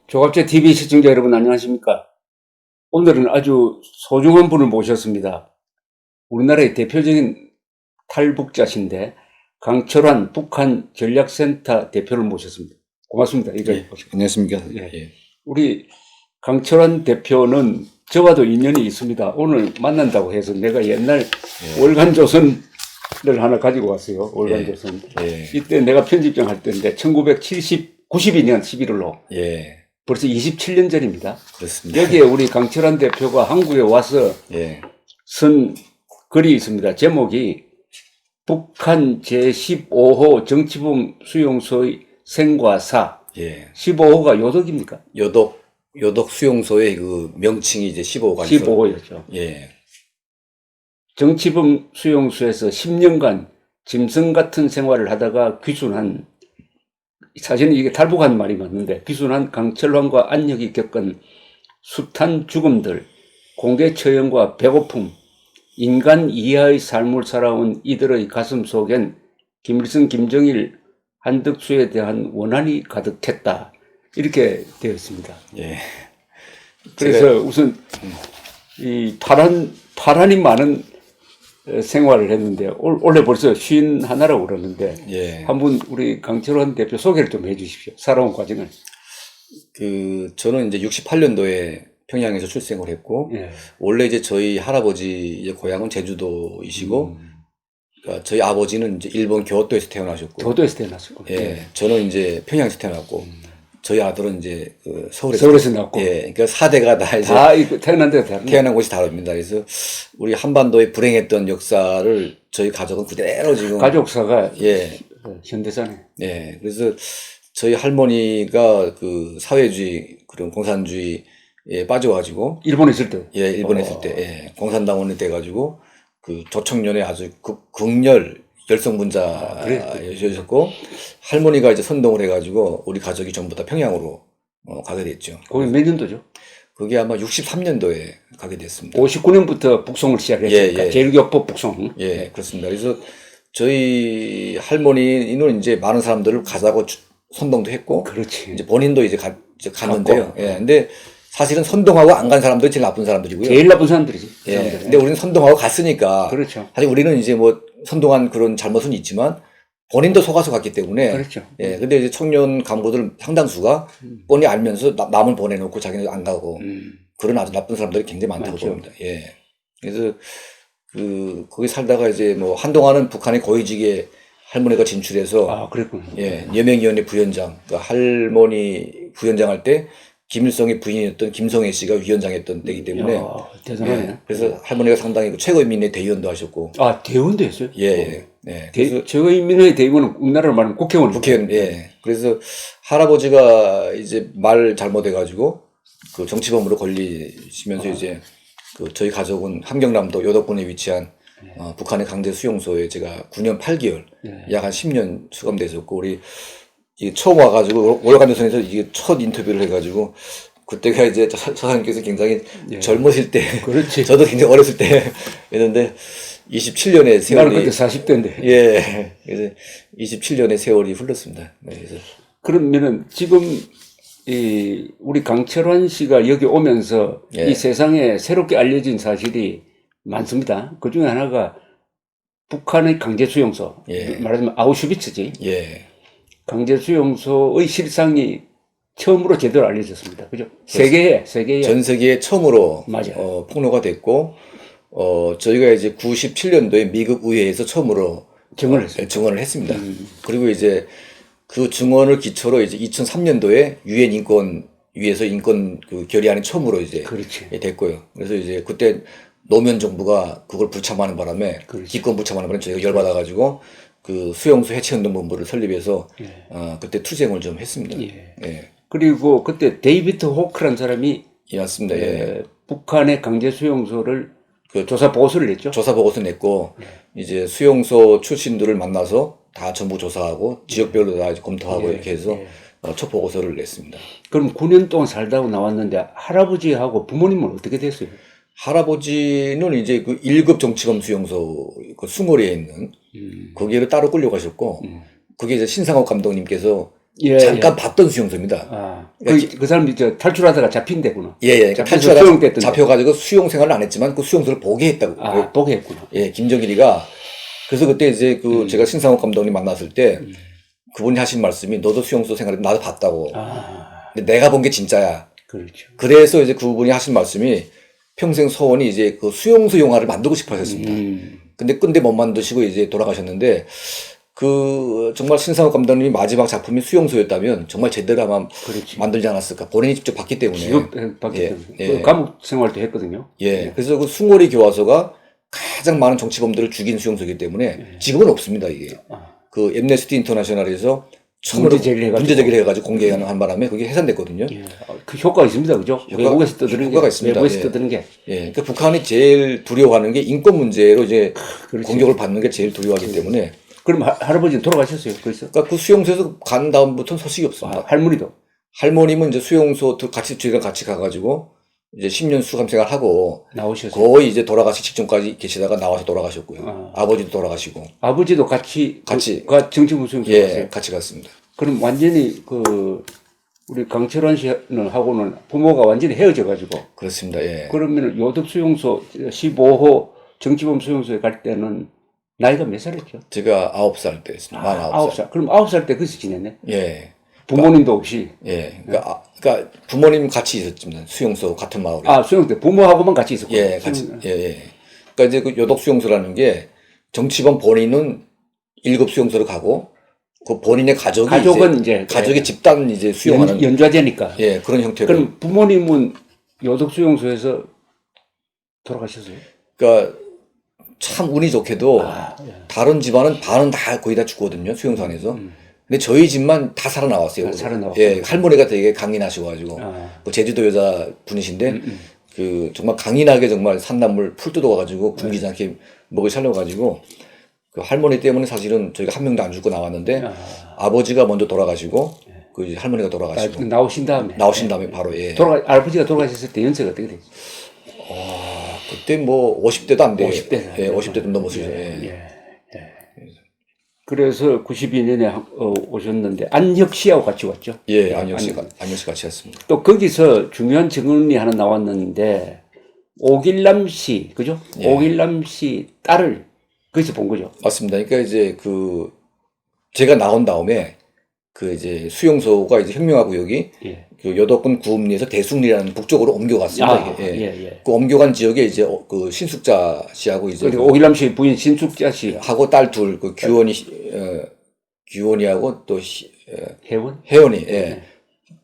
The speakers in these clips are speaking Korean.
조갑제 TV 시청자 여러분 안녕하십니까? 오늘은 아주 소중한 분을 모셨습니다. 우리나라의 대표적인 탈북자신데 강철환 북한 전략센터 대표를 모셨습니다. 고맙습니다. 예, 안녕하십니까. 예. 예. 우리 강철환 대표는 저와도 인연이 있습니다. 오늘 만난다고 해서 내가 옛날 월간조선을 하나 가지고 왔어요. 월간조선. 예. 이때 내가 편집장 할 때인데 1992년 11월로 예. 벌써 27년 전입니다. 그렇습니다. 여기에 우리 강철환 대표가 한국에 와서 예. 쓴 글이 있습니다. 제목이 북한 제15호 정치범 수용소의 생과 사. 예. 15호가 요덕입니까? 요독 수용소의 그 명칭이 이제 15호가 15호였죠. 예. 정치범 수용소에서 10년간 짐승 같은 생활을 하다가 귀순한, 사실은 이게 탈북한 말이 맞는데, 귀순한 강철환과 안혁이 겪은 숱한 죽음들, 공개 처형과 배고픔, 인간 이하의 삶을 살아온 이들의 가슴 속엔 김일성, 김정일, 한덕수에 대한 원한이 가득했다. 이렇게 되어 있습니다. 예. 그래서 우선 이 파란이 많은 생활을 했는데 올해 벌써 51라고 그러는데 예. 한번 우리 강철환 대표 소개를 좀 해주십시오. 살아온 과정을. 저는 이제 68년도에 평양에서 출생을 했고, 예. 원래 이제 저희 할아버지 이제 고향은 제주도이시고, 그러니까 저희 아버지는 이제 일본 교토에서 태어나셨고, 교도에서 태어났고. 예. 저는 이제 평양에서 태어났고, 저희 아들은 이제 그 서울에서 낳고. 예. 그러니까 4대가 다 이제 다 태어난 데가 다릅니다. 태어난 곳이 다릅니다. 그래서 우리 한반도의 불행했던 역사를 저희 가족은 그대로 지금 가족사가 예. 현대사네. 예. 그래서 저희 할머니가 그 사회주의 그런 공산주의에 빠져가지고 일본에 있을 때. 예, 일본에 있을 때 예. 공산당원이 돼가지고 그 조청년에 아주 극렬 열성분자였고 할머니가 이제 선동을 해가지고 우리 가족이 전부 다 평양으로 가게 됐죠. 거기 몇 년도죠? 그게 아마 63년도에 가게 됐습니다. 59년부터 북송을 시작했으니까. 예, 예. 제1교포 북송. 예, 그렇습니다. 그래서 저희 할머니는 이제 많은 사람들을 가자고 선동도 했고, 그렇지. 이제 본인도 이제 갔는데요. 예, 근데 사실은 선동하고 안 간 사람들이 제일 나쁜 사람들이고요. 제일 나쁜 사람들이지. 예, 사람들은. 근데 우리는 선동하고 갔으니까. 그렇죠. 사실 우리는 이제 뭐 선동한 그런 잘못은 있지만 본인도 속아서 갔기 때문에. 그렇죠. 예, 근데 이제 청년 간부들 상당수가 뻔히 알면서 남을 보내놓고 자기는 안 가고 그런 아주 나쁜 사람들이 굉장히 많다고 많죠. 봅니다. 예. 그래서 거기 살다가 이제 뭐 한동안은 북한의 고위직에 할머니가 진출해서 아, 그랬군요. 예, 여명위원회 부위원장, 그러니까 할머니 부위원장 할 때 김일성의 부인이었던 김성애 씨가 위원장했던 때이기 때문에 이야, 대단하네. 예, 그래서 할머니가 상당히 최고인민회 대의원도 하셨고 아, 대의원도 했어요? 예, 예. 그래서 최고인민회 대의원은 우리나라로 말하면 국회의원. 국회의원 예. 그래서 할아버지가 이제 말 잘못해가지고 그 정치범으로 걸리시면서 이제 그 저희 가족은 함경남도 요덕군에 위치한 북한의 강제 수용소에 제가 9년 8개월 약 한 10년 수감됐었고 우리 이 처음 와가지고 월간조선에서 이게 첫 인터뷰를 해가지고 그때가 이제 사장님께서 굉장히 젊으실 때 그렇지. 저도 굉장히 어렸을 때였는데 27년의 세월이 나는 그때 40대인데. 예 그래서 27년의 세월이 흘렀습니다. 네, 그래서 그러면은 지금 우리 강철환 씨가 여기 오면서 예. 이 세상에 새롭게 알려진 사실이 많습니다. 그 중에 하나가 북한의 강제 수용소. 예. 말하자면 아우슈비츠지. 예. 강제 수용소의 실상이 처음으로 제대로 알려졌습니다. 그죠? 세계에. 전 세계에 처음으로 맞아요. 폭로가 됐고 저희가 이제 97년도에 미국 의회에서 처음으로 증언을 했습니다. 그리고 이제 그 증언을 기초로 이제 2003년도에 유엔 인권위에서 인권 그 결의안이 처음으로 이제 그렇지. 됐고요. 그래서 이제 그때 노무현 정부가 그걸 불참하는 바람에 기권 불참하는 바람에 저희가 열받아가지고 그 수용소 해체운동본부를 설립해서 그때 투쟁을 좀 했습니다. 예. 예. 그리고 그때 데이비드 호크라는 사람이 예, 맞습니다. 예. 북한의 강제 수용소를 그 조사 보고서를 냈죠. 조사 보고서 냈고 이제 수용소 출신들을 만나서 다 전부 조사하고 지역별로 다 검토하고 이렇게 해서 첫 보고서를 냈습니다. 그럼 9년 동안 살다가 나왔는데 할아버지하고 부모님은 어떻게 됐어요? 할아버지는 이제 그 1급 정치범 수용소 그 숭어리에 있는 거기를 따로 끌려가셨고 그게 이제 신상옥 감독님께서 잠깐 봤던 수용소입니다. 그 사람이 탈출하다가 잡힌 데구나. 그러니까 잡혀서 탈출하다 수용됐던 잡혀가지고 수용 생활을 안 했지만 그 수용소를 보게 했다고. 보게 했구나. 김정일이가 그래서 그때 이제 제가 신상욱 감독님 만났을 때 그분이 하신 말씀이 너도 수용소 생활을 나도 봤다고. 근데 내가 본 게 진짜야. 그렇죠. 그래서 이제 그분이 하신 말씀이 평생 소원이 이제 그 수용소 영화를 만들고 싶어 하셨습니다. 근데 끈대 못 만드시고 이제 돌아가셨는데 정말 신상욱 감독님이 마지막 작품이 수용소였다면 정말 제대로 아마 만들지 않았을까. 본인이 직접 봤기 때문에. 봤기 때문에. 감옥 생활도 했거든요. 그래서 그 숭어리 교화소가 가장 많은 정치범들을 죽인 수용소이기 때문에 지금은 없습니다, 이게. 그 엠네스티 인터내셔널에서 처음으로 문제 제기를 해가지고 공개한 바람에 그게 해산됐거든요. 그 효과가 있습니다, 그죠? 외국에서 떠드는 효과가 있습니다. 외국에서 떠드는 게. 그러니까 북한이 제일 두려워하는 게 인권 문제로 이제 공격을 받는 게 제일 두려워하기 때문에. 그럼 할아버지는 돌아가셨어요, 그래서? 그러니까 그 수용소에서 간 다음부터는 소식이 없습니다. 할머니도? 할머님은 이제 수용소 저희랑 같이 가가지고 이제 10년 수감 생활하고 나오셨어요. 거의 이제 돌아가시 직전까지 계시다가 나와서 돌아가셨고요. 아버지도 돌아가시고. 아버지도 같이 정치부 수용소에 갔어요? 같이 갔습니다. 그럼 완전히 우리 강철환 씨하고는 부모가 완전히 헤어져가지고. 그렇습니다. 그러면 요덕 수용소 15호 정치범 수용소에 갈 때는 나이가 몇 살이었죠? 제가 9살 때였습니다. 9살. 그럼 9살 때 거기서 지냈네? 부모님도 없이? 그러니까 부모님 같이 있었습니다. 수용소 같은 마을에. 수용소 때 부모하고만 같이 있었구나. 같이. 그러니까 이제 그 요독 수용소라는 게 정치범 본인은 1급 수용소로 가고 그 본인의 가족은 이제 가족의 집단 이제 수용하는 연좌제니까. 그런 형태로. 그럼 부모님은 요독 수용소에서 돌아가셨어요? 그러니까 참 운이 좋게도 다른 집안은 반은 다 거의 다 죽거든요, 수용소 안에서. 근데 저희 집만 다 살아나왔어요. 할머니가 되게 강인하셔가지고 제주도 여자 분이신데 정말 강인하게 정말 산나물 풀 뜯어가지고 굶기지 않게 먹을 살려가지고 그 할머니 때문에 사실은 저희가 한 명도 안 죽고 나왔는데 아버지가 먼저 돌아가시고 그 할머니가 돌아가시고 나오신 다음에 바로 아버지가 돌아가셨을 때 연세가 어떻게 됐죠? 그때 뭐 50대도 안 돼요. 50대. 50대도 넘었어요. 그래서 92년에 오셨는데 안혁 씨하고 같이 왔죠? 안혁 씨 같이 왔습니다. 또 거기서 중요한 증언이 하나 나왔는데 오길남 씨, 그죠? 오길남 씨 딸을 거기서 본 거죠? 맞습니다. 그러니까 이제 제가 나온 다음에 이제 수용소가 이제 혁명화구역이 그 여덕군 구읍리에서 대숭리라는 북쪽으로 옮겨갔습니다. 그 옮겨간 지역에 이제 그 신숙자 씨하고 이제 오길남 씨 부인 신숙자 씨 하고 딸 둘 그 규원이하고 또 혜원이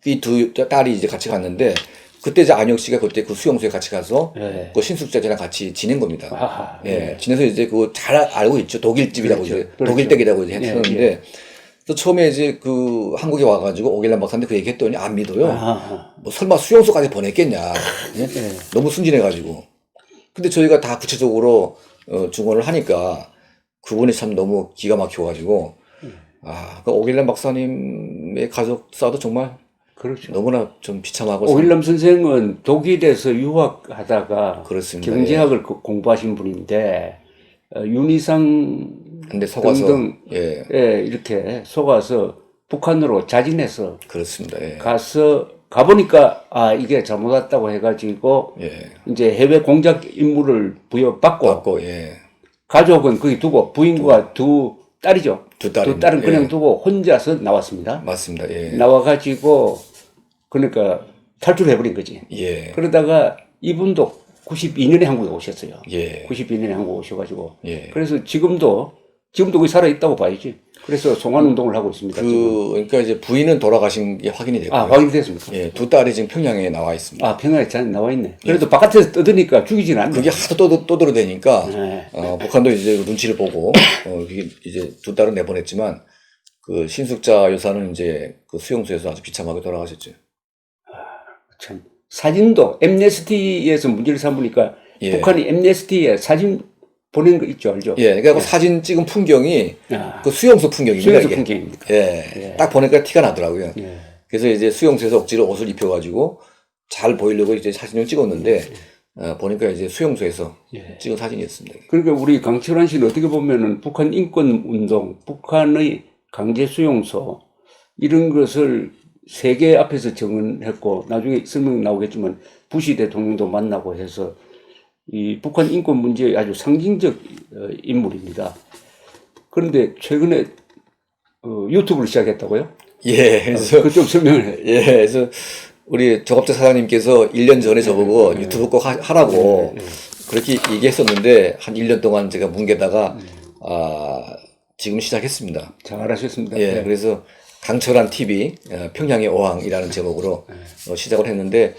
이 두 딸이 이제 같이 갔는데 그때 이제 안혁 씨가 그때 그 수용소에 같이 가서 그 신숙자랑 같이 지낸 겁니다. 지내서 이제 그거 잘 알고 있죠. 독일집이라고 이제 독일댁이라고 이제 했었는데. 또 처음에 이제 한국에 와가지고 오길남 박사한테 그 얘기했더니 안 믿어요. 뭐 설마 수용소까지 보냈겠냐. 너무 순진해가지고. 근데 저희가 다 구체적으로 증언을 하니까 그분이 참 너무 기가 막혀가지고 그 오길남 박사님의 가족사도 정말 너무나 좀 비참하고. 오길남 선생은 독일에서 유학하다가 그렇습니다. 경제학을 공부하신 분인데 윤희상 근데 속아서 등등 이렇게 속아서 북한으로 자진해서 그렇습니다. 가보니까 이게 잘못 왔다고 해가지고 이제 해외 공작 임무를 부여받고 가족은 거기 두고 부인과 두 딸이죠. 두 딸은 그냥 두고 혼자서 나왔습니다. 맞습니다. 나와가지고 그러니까 탈출해버린 거지. 그러다가 이분도 92년에 한국에 오셨어요. 92년에 한국에 오셔가지고. 그래서 지금도 거기 살아있다고 봐야지. 그래서 송환운동을 하고 있습니다. 그러니까 이제 부인은 돌아가신 게 확인이 됐고요. 확인이 됐습니까? 두 딸이 지금 평양에 나와 있습니다. 평양에 잘 나와 있네. 그래도 바깥에서 떠드니까 죽이진 않네. 그게 하도 떠들어대니까, 북한도 이제 눈치를 보고, 이제 두 딸은 내보냈지만, 그 신숙자 여사는 이제 그 수용소에서 아주 비참하게 돌아가셨죠. 참. 사진도 엠네스티에서 문제를 삼으니까 북한이 엠네스티에 사진 보낸 거 있죠, 알죠? 그러니까 사진 찍은 풍경이 그 수용소 풍경입니다. 수용소 풍경입니까? 딱 보니까 티가 나더라고요. 그래서 이제 수용소에서 억지로 옷을 입혀가지고 잘 보이려고 이제 사진을 찍었는데 보니까 이제 수용소에서 찍은 사진이었습니다. 그러니까 우리 강철환 씨는 어떻게 보면은 북한 인권 운동, 북한의 강제 수용소 이런 것을 세계 앞에서 정언했고 나중에 설명 나오겠지만 부시 대통령도 만나고 해서 이 북한 인권 문제의 아주 상징적 인물입니다. 그런데 최근에 유튜브를 시작했다고요? 예, 그래서 그 좀 설명을 해. 예, 그래서 우리 조갑재 사장님께서 1년 전에 저보고 유튜브 꼭 하라고 그렇게 얘기했었는데 한 1년 동안 제가 뭉개다가 지금 시작했습니다. 잘하셨습니다. 예, 네. 그래서 강철한 TV 평양의 어항이라는 제목으로 시작을 했는데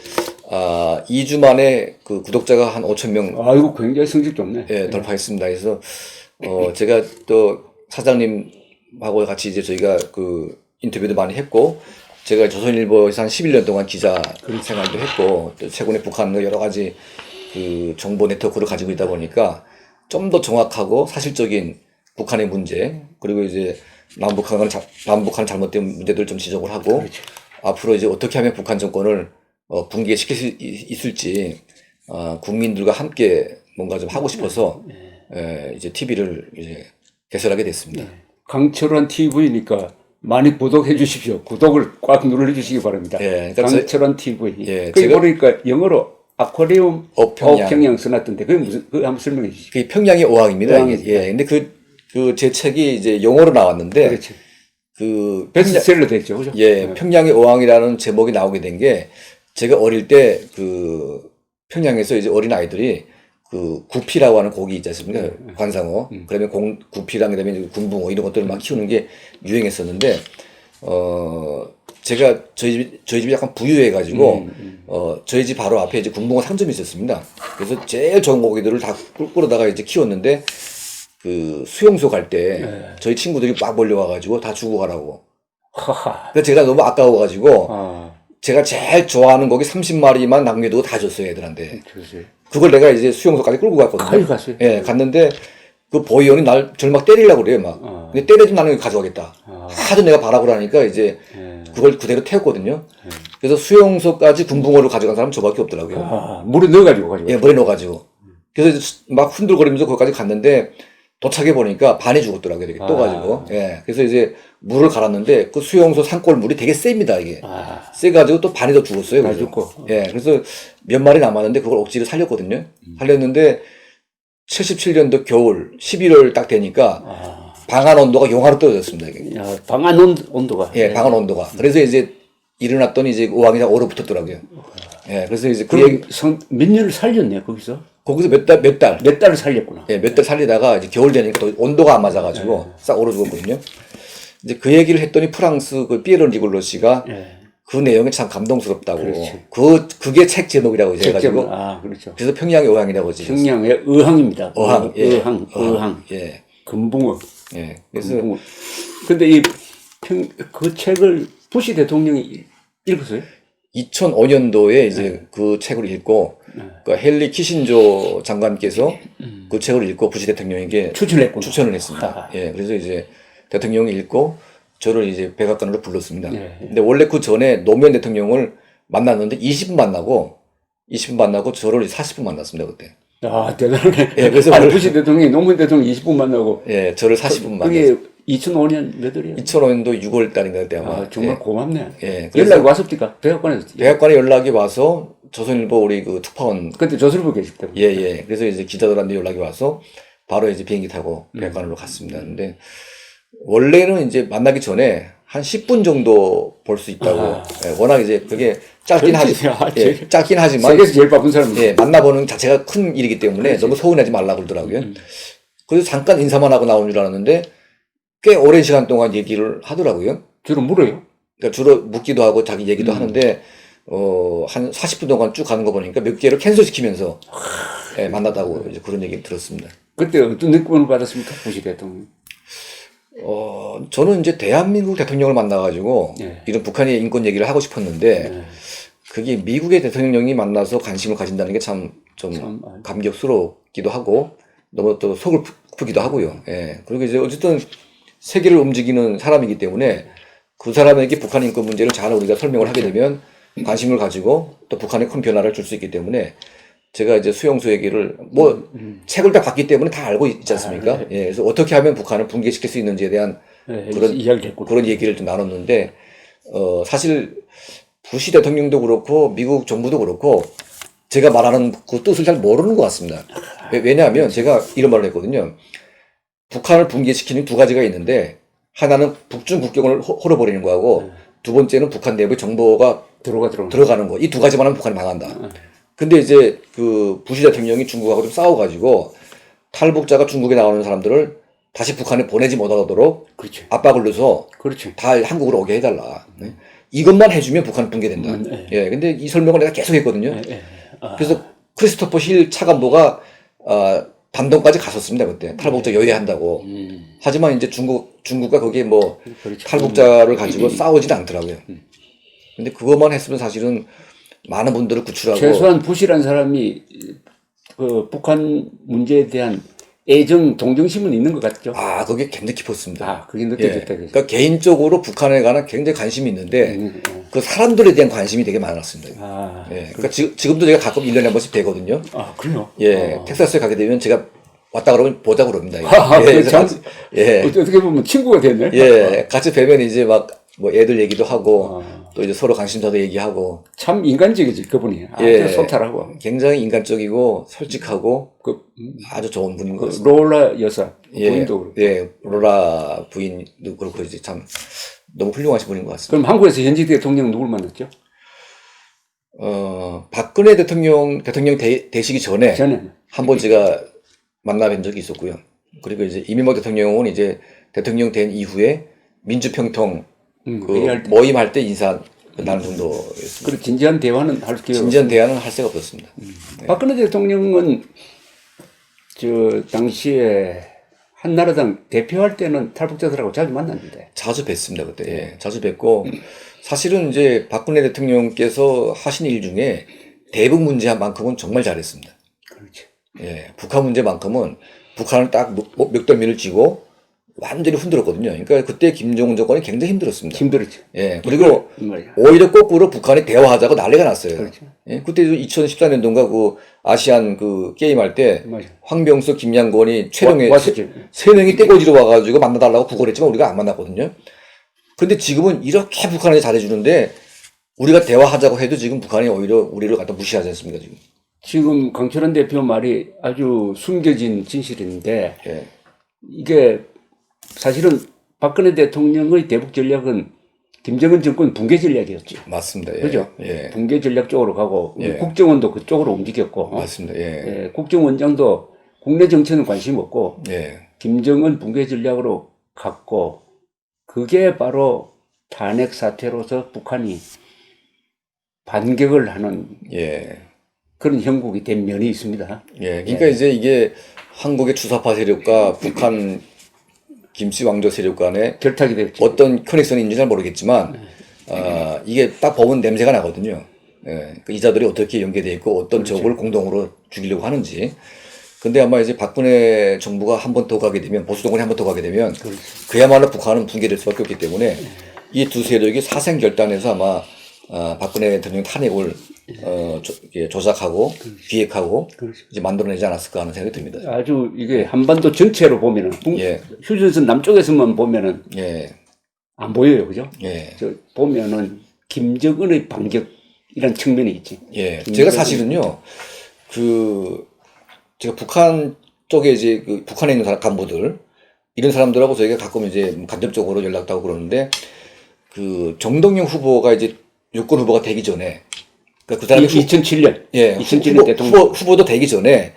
2주 만에 그 구독자가 한 5천 명 아이고 굉장히 성적 좋네. 예, 돌파했습니다. 그래서 제가 또 사장님하고 같이 이제 저희가 그 인터뷰도 많이 했고 제가 조선일보에서 한 11년 동안 기자 생활도 했고 또 최근에 북한의 여러 가지 그 정보 네트워크를 가지고 있다 보니까 좀 더 정확하고 사실적인 북한의 문제 그리고 이제 남북한의 잘못된 문제들을 좀 지적을 하고 그렇죠. 앞으로 이제 어떻게 하면 북한 정권을 붕괴시킬 수 있을지 국민들과 함께 뭔가 좀 하고 싶어서 이제 TV를 이제 개설하게 됐습니다. 강철환 TV니까 많이 구독해 주십시오. 구독을 꽉 눌러 주시기 바랍니다. 예, 그러니까 강철환 TV. 예, 거기 제가- 보니까 영어로 아쿠아리움 평양. 평양 써놨던데 그게 무슨 그거 한번 설명해 주시죠. 그게 평양의 어항입니다. 어항이죠. 예, 근데 그 제 책이 이제 영어로 나왔는데 그렇지. 그 베스트셀러 됐죠, 그죠? 예, 평양의 어항이라는 제목이 나오게 된 게 제가 어릴 때 그 평양에서 이제 어린 아이들이 그 구피라고 하는 고기 있지 않습니까? 관상어. 그러면 구피랑 그다음에 이제 군붕어 이런 것들을 막 키우는 게 유행했었는데 제가 저희 집이 약간 부유해 가지고 저희 집 바로 앞에 이제 군붕어 상점이 있었습니다. 그래서 제일 좋은 고기들을 다 끌어다가 이제 키웠는데 그 수용소 갈 때 저희 친구들이 막 몰려와 가지고 다 주고 가라고. 하하. 그래서 제가 너무 아까워 가지고 아, 제가 제일 좋아하는 고기 30마리만 남겨두고 다 줬어요, 애들한테. 그러세요. 그걸 내가 이제 수용소까지 끌고 갔거든요. 가요, 갔어요. 예, 갔는데 그 보이원이 저를 막 때리려고 그래요, 막. 근데 때려도 나는 이거 가져가겠다. 하도 내가 바라고 그러니까 이제 그걸 그대로 태웠거든요. 그래서 수용소까지 군붕어를 가져간 사람은 저밖에 없더라고요. 아, 물에 넣어가지고 가지고. 예, 물에 넣어가지고. 그래서 이제 막 흔들거리면서 거기까지 갔는데 도착해 보니까 반이 죽었더라고요, 이렇게 떠가지고. 예, 그래서 이제 물을 갈았는데 그 수용소 산골 물이 되게 셉니다, 이게. 아, 세가지고 또 반이 더 죽었어요. 다 그래서. 죽고. 예, 그래서 몇 마리 남았는데 그걸 억지로 살렸거든요. 살렸는데 77년도 겨울 11월 딱 되니까 방안 온도가 영하로 떨어졌습니다. 이게. 야, 방안 온도가. 예, 방안 온도가. 그래서 이제 일어났더니 이제 어항이 다 얼어붙었더라고요. 예, 그래서 이제 그 그럼 몇 년을 살렸네, 거기서. 거기서 몇 달, 몇 달을 살렸구나. 예, 몇 달 살리다가 이제 겨울 되니까 또 온도가 안 맞아가지고 싹 얼어 죽었거든요. 이제 그 얘기를 했더니 프랑스 그 피에르 니골로 씨가 예. 그 내용이 참 감동스럽다고. 그렇지. 그게 책 제목이라고 이제 해가지고. 아, 그렇죠. 그래서 평양의 어항이라고 지금. 평양의 어항입니다. 어항, 예. 어항. 예. 금붕어. 예. 그래서 금붕어. 근데 그 책을 부시 대통령이 읽었어요? 2005년도에 이제 그 책을 읽고, 그 헨리 키신조 장관께서 그 책을 읽고 부시 대통령에게 추천했구나. 추천을 했습니다. 예. 그래서 이제 대통령이 읽고 저를 이제 백악관으로 불렀습니다. 예. 근데 원래 그 전에 노무현 대통령을 만났는데 20분 만나고 저를 40분 만났습니다, 그때. 아, 대단하네. 예, 그래서 아니, 원래- 부시 대통령이 노무현 대통령 20분 만나고. 예, 저를 40분 만났어요. 그게 2005년 몇 월이야? 2005년도 6월 달인가 그때 아마. 아, 정말 예. 고맙네. 예, 그래서- 연락이 왔습니까? 백악관에서. 백악관에 연락이 와서 조선일보 우리 그 특파원 그때 조선일보 계실 때문에. 예. 그래서 이제 기자들한테 연락이 와서 바로 이제 비행기 타고 백악관으로 갔습니다. 근데 원래는 이제 만나기 전에 한 10분 정도 볼 수 있다고. 예, 워낙 이제 그게 짧긴 그렇지. 예, 짧긴 하지만 세계에서 제일 바쁜 사람이. 예, 만나보는 자체가 큰 일이기 때문에 너무 서운하지 말라고 그러더라고요. 그래서 잠깐 인사만 하고 나온 줄 알았는데 꽤 오랜 시간 동안 얘기를 하더라고요. 주로 물어요. 그러니까 주로 묻기도 하고 자기 얘기도 하는데 한 40분 동안 쭉 가는 거 보니까 몇 개를 캔슬시키면서 예, 만났다고 이제 그런 얘기를 들었습니다. 그때 어떤 느낌을 받았습니까? 부시 대통령. 저는 이제 대한민국 대통령을 만나가지고 예. 이런 북한의 인권 얘기를 하고 싶었는데 그게 미국의 대통령이 만나서 관심을 가진다는 게 참 좀 감격스럽기도 하고 너무 또 속을 푸기도 하고요. 예. 그리고 이제 어쨌든 세계를 움직이는 사람이기 때문에 그 사람에게 북한 인권 문제를 잘 우리가 설명을 하게 되면 관심을 가지고 또 북한에 큰 변화를 줄 수 있기 때문에 제가 이제 수용소 얘기를 책을 다 봤기 때문에 다 알고 있지 않습니까? 예, 그래서 어떻게 하면 북한을 붕괴시킬 수 있는지에 대한 예, 그런 이야기를 했고 그런 얘기를 좀 나눴는데 사실 부시 대통령도 그렇고 미국 정부도 그렇고 제가 말하는 그 뜻을 잘 모르는 것 같습니다. 왜냐하면 제가 이런 말을 했거든요. 북한을 붕괴시키는 두 가지가 있는데 하나는 북중 국경을 헐어버리는 거하고 두 번째는 북한 내부에 정보가 들어가는 거. 이 두 가지만 하면 북한이 망한다. 근데 이제 그 부시 대통령이 중국하고 좀 싸워가지고 탈북자가 중국에 나오는 사람들을 다시 북한에 보내지 못하도록 그렇죠. 압박을 넣어서 그렇죠. 다 한국으로 오게 해달라. 이것만 해주면 북한은 붕괴된다. 예. 예, 근데 이 설명을 내가 계속 했거든요. 예. 그래서 크리스토퍼 힐 차관보가 단동까지 갔었습니다 그때 탈북자 여해한다고. 하지만 이제 중국과 거기에 뭐 그렇죠. 탈북자를 가지고 싸우지는 않더라고요. 근데 그것만 했으면 사실은 많은 분들을 구출하고 최소한 부시란 사람이 그 북한 문제에 대한 애정, 동정심은 있는 것 같죠. 그게 굉장히 깊었습니다. 그게 느껴졌다. 예. 그러니까 개인적으로 북한에 관한 굉장히 관심이 있는데 그 사람들에 대한 관심이 되게 많았습니다. 예. 그러니까 지금도 제가 가끔 1년에 한 번씩 뵈거든요. 그래요? 예. 텍사스에 가게 되면 제가 왔다 그러면 보자고 그럽니다. 예. 그래서 같이, 예. 어떻게 보면 친구가 됐네. 예. 같이 뵈면 이제 막 뭐 애들 얘기도 하고 또 이제 서로 관심사도 얘기하고 참 인간적이지 그분이. 예. 소탈하고. 굉장히 인간적이고 솔직하고 아주 좋은 분인 것 같습니다. 롤라 여사 부인도 그렇고. 예, 로라 부인도 그렇고 이제 참 너무 훌륭하신 분인 것 같습니다. 그럼 한국에서 현직 대통령 누굴 만났죠? 박근혜 대통령 되시기 전에 한번 제가 만나뵌 적이 있었고요. 그리고 이제 이명박 대통령은 이제 대통령 된 이후에 민주평통 모임할 때 인사 나는 정도였습니다. 그리고 진지한 대화는 할 기회가 진지한 대화는 할 새가 없었습니다. 네. 박근혜 대통령은 저 당시에 한나라당 대표할 때는 탈북자들하고 자주 만났는데. 자주 뵀습니다 그때. 예, 자주 뵙고 사실은 이제 박근혜 대통령께서 하신 일 중에 대북 문제만큼은 정말 잘했습니다. 그렇죠. 예, 북한 문제만큼은 북한을 딱 멱돌면을 쥐고 완전히 흔들었거든요. 그러니까 그때 김정은 정권이 굉장히 힘들었습니다. 힘들었죠. 예, 그리고 오히려 거꾸로 북한이 대화하자고 난리가 났어요. 그렇죠. 예, 그때 2014년도인가 그 아시안 그 게임 할 때 황병석, 김양권이 최룡에 세 명이 떼거지로 와가지고 만나달라고 구걸했지만 우리가 안 만났거든요. 근데 지금은 이렇게 북한이 잘해주는데 우리가 대화하자고 해도 지금 북한이 오히려 우리를 갖다 무시하지 않습니까 지금? 지금 강철한 대표 말이 아주 숨겨진 진실인데 예. 이게 사실은 박근혜 대통령의 대북 전략은 김정은 정권 붕괴 전략이었죠. 맞습니다. 예. 그죠? 예. 붕괴 전략 쪽으로 가고 예. 국정원도 그쪽으로 움직였고 맞습니다. 예. 국정원장도 국내 정치는 관심 없고 예. 김정은 붕괴 전략으로 갔고 그게 바로 탄핵 사태로서 북한이 반격을 하는 예. 그런 형국이 된 면이 있습니다. 예. 그러니까 이제 이게 한국의 주사파 세력과 북한 김씨 왕조 세력 간에 결탁이 됐죠. 어떤 커넥션이 있는지 잘 모르겠지만 이게 딱 보면 냄새가 나거든요. 예. 그 이자들이 어떻게 연계되어 있고 어떤 적을 공동으로 죽이려고 하는지. 근데 아마 이제 박근혜 정부가 한 번 더 가게 되면 보수 정권이 한 번 더 가게 되면 그야말로 북한은 붕괴될 수밖에 없기 때문에 이 두 세력이 사생결단해서 아마 박근혜 대통령 탄핵을 조작하고 기획하고 이제 만들어내지 않았을까 하는 생각이 듭니다. 아주 이게 한반도 전체로 보면은 휴전선 남쪽에서만 보면은 안 보여요, 그죠? 저 보면은 김정은의 반격이란 측면이 있지. 예, 제가 사실은요 제가 북한 쪽에 이제 그 북한에 있는 간부들 이런 사람들하고 저희가 가끔 이제 간접적으로 연락도 하고 그러는데 그 정동영 후보가 이제 유권 후보가 되기 전에 그러니까 그 사람이 2007년 예 2007년 대통령 후보도 되기 전에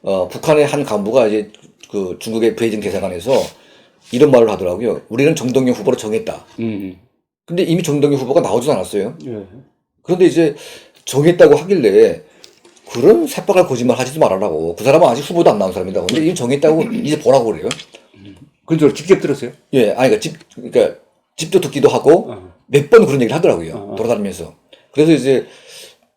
북한의 한 간부가 이제 그 중국의 베이징 대사관에서 이런 말을 하더라고요. 우리는 정동영 후보로 정했다. 근데 이미 정동영 후보가 나오지도 않았어요. 그런데 이제 정했다고 하길래 그런 새빨간 거짓말 하지도 말아라고. 그 사람은 아직 후보도 안 나온 사람이다. 근데 이미 정했다고 이제 보라고 그래요. 그런 줄 직접 들었어요? 예, 아니 그러니까 집도 듣기도 하고 몇 번 그런 얘기를 하더라고요. 돌아다니면서. 그래서 이제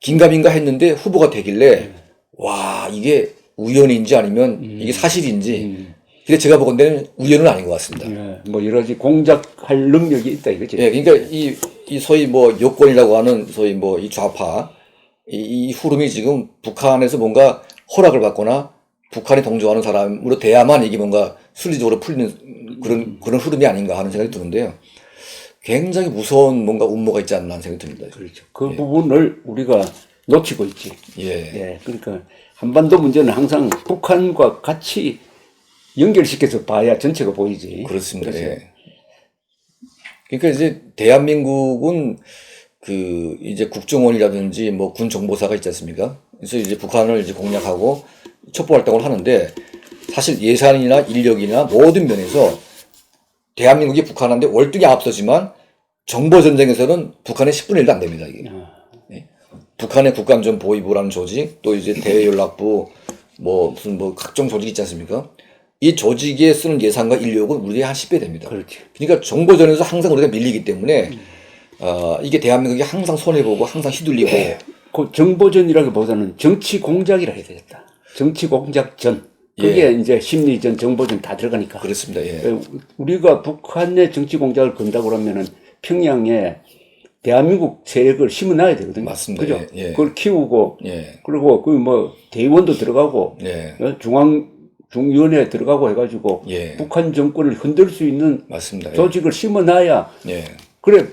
긴가민가 했는데 후보가 되길래 와 이게 우연인지 아니면 이게 사실인지. 근데 제가 보건대는 우연은 아닌 것 같습니다. 뭐 여러 가지 공작할 능력이 있다 이거지. 예, 그러니까 이 소위 뭐 여권이라고 하는 소위 뭐 이 좌파 이 흐름이 지금 북한에서 뭔가 허락을 받거나 북한이 동조하는 사람으로 돼야만 이게 뭔가 순리적으로 풀리는 그런 흐름이 아닌가 하는 생각이 드는데요. 굉장히 무서운 뭔가 음모가 있지 않나 하는 생각이 듭니다. 그렇죠. 그 부분을 우리가 놓치고 있지. 예. 예, 그러니까 한반도 문제는 항상 북한과 같이 연결시켜서 봐야 전체가 보이지. 그렇습니다. 그래서 예. 그러니까 이제 대한민국은 그 이제 국정원이라든지 뭐 군 정보사가 있지 않습니까? 그래서 이제 북한을 이제 공략하고 첩보 활동을 하는데 사실 예산이나 인력이나 모든 면에서 대한민국이 북한한테 월등히 앞서지만 정보 전쟁에서는 북한의 10분의 1도 안 됩니다, 이게. 예. 북한의 국가안전보위부라는 조직, 또 이제 대외연락부, 뭐 무슨 뭐 각종 조직 있지 않습니까? 이 조직에 쓰는 예산과 인력은 우리의 한 10배 됩니다. 그렇지. 그러니까 정보전에서 항상 우리가 밀리기 때문에 이게 대한민국이 항상 손해보고 항상 휘둘리고 그 정보전이라기보다는 정치 공작이라 해야 되겠다. 정치 공작전. 그게 이제 심리전, 정보전 다 들어가니까. 그렇습니다. 예. 우리가 북한의 정치 공작을 건다고 그러면은 평양에 대한민국 세력을 심어놔야 되거든요. 맞습니다. 그죠? 예, 예. 그걸 키우고, 예. 그리고 그 뭐 대의원도 들어가고, 예. 중위원회에 들어가고 해가지고 예. 북한 정권을 흔들 수 있는 맞습니다. 예. 조직을 심어놔야 예. 그래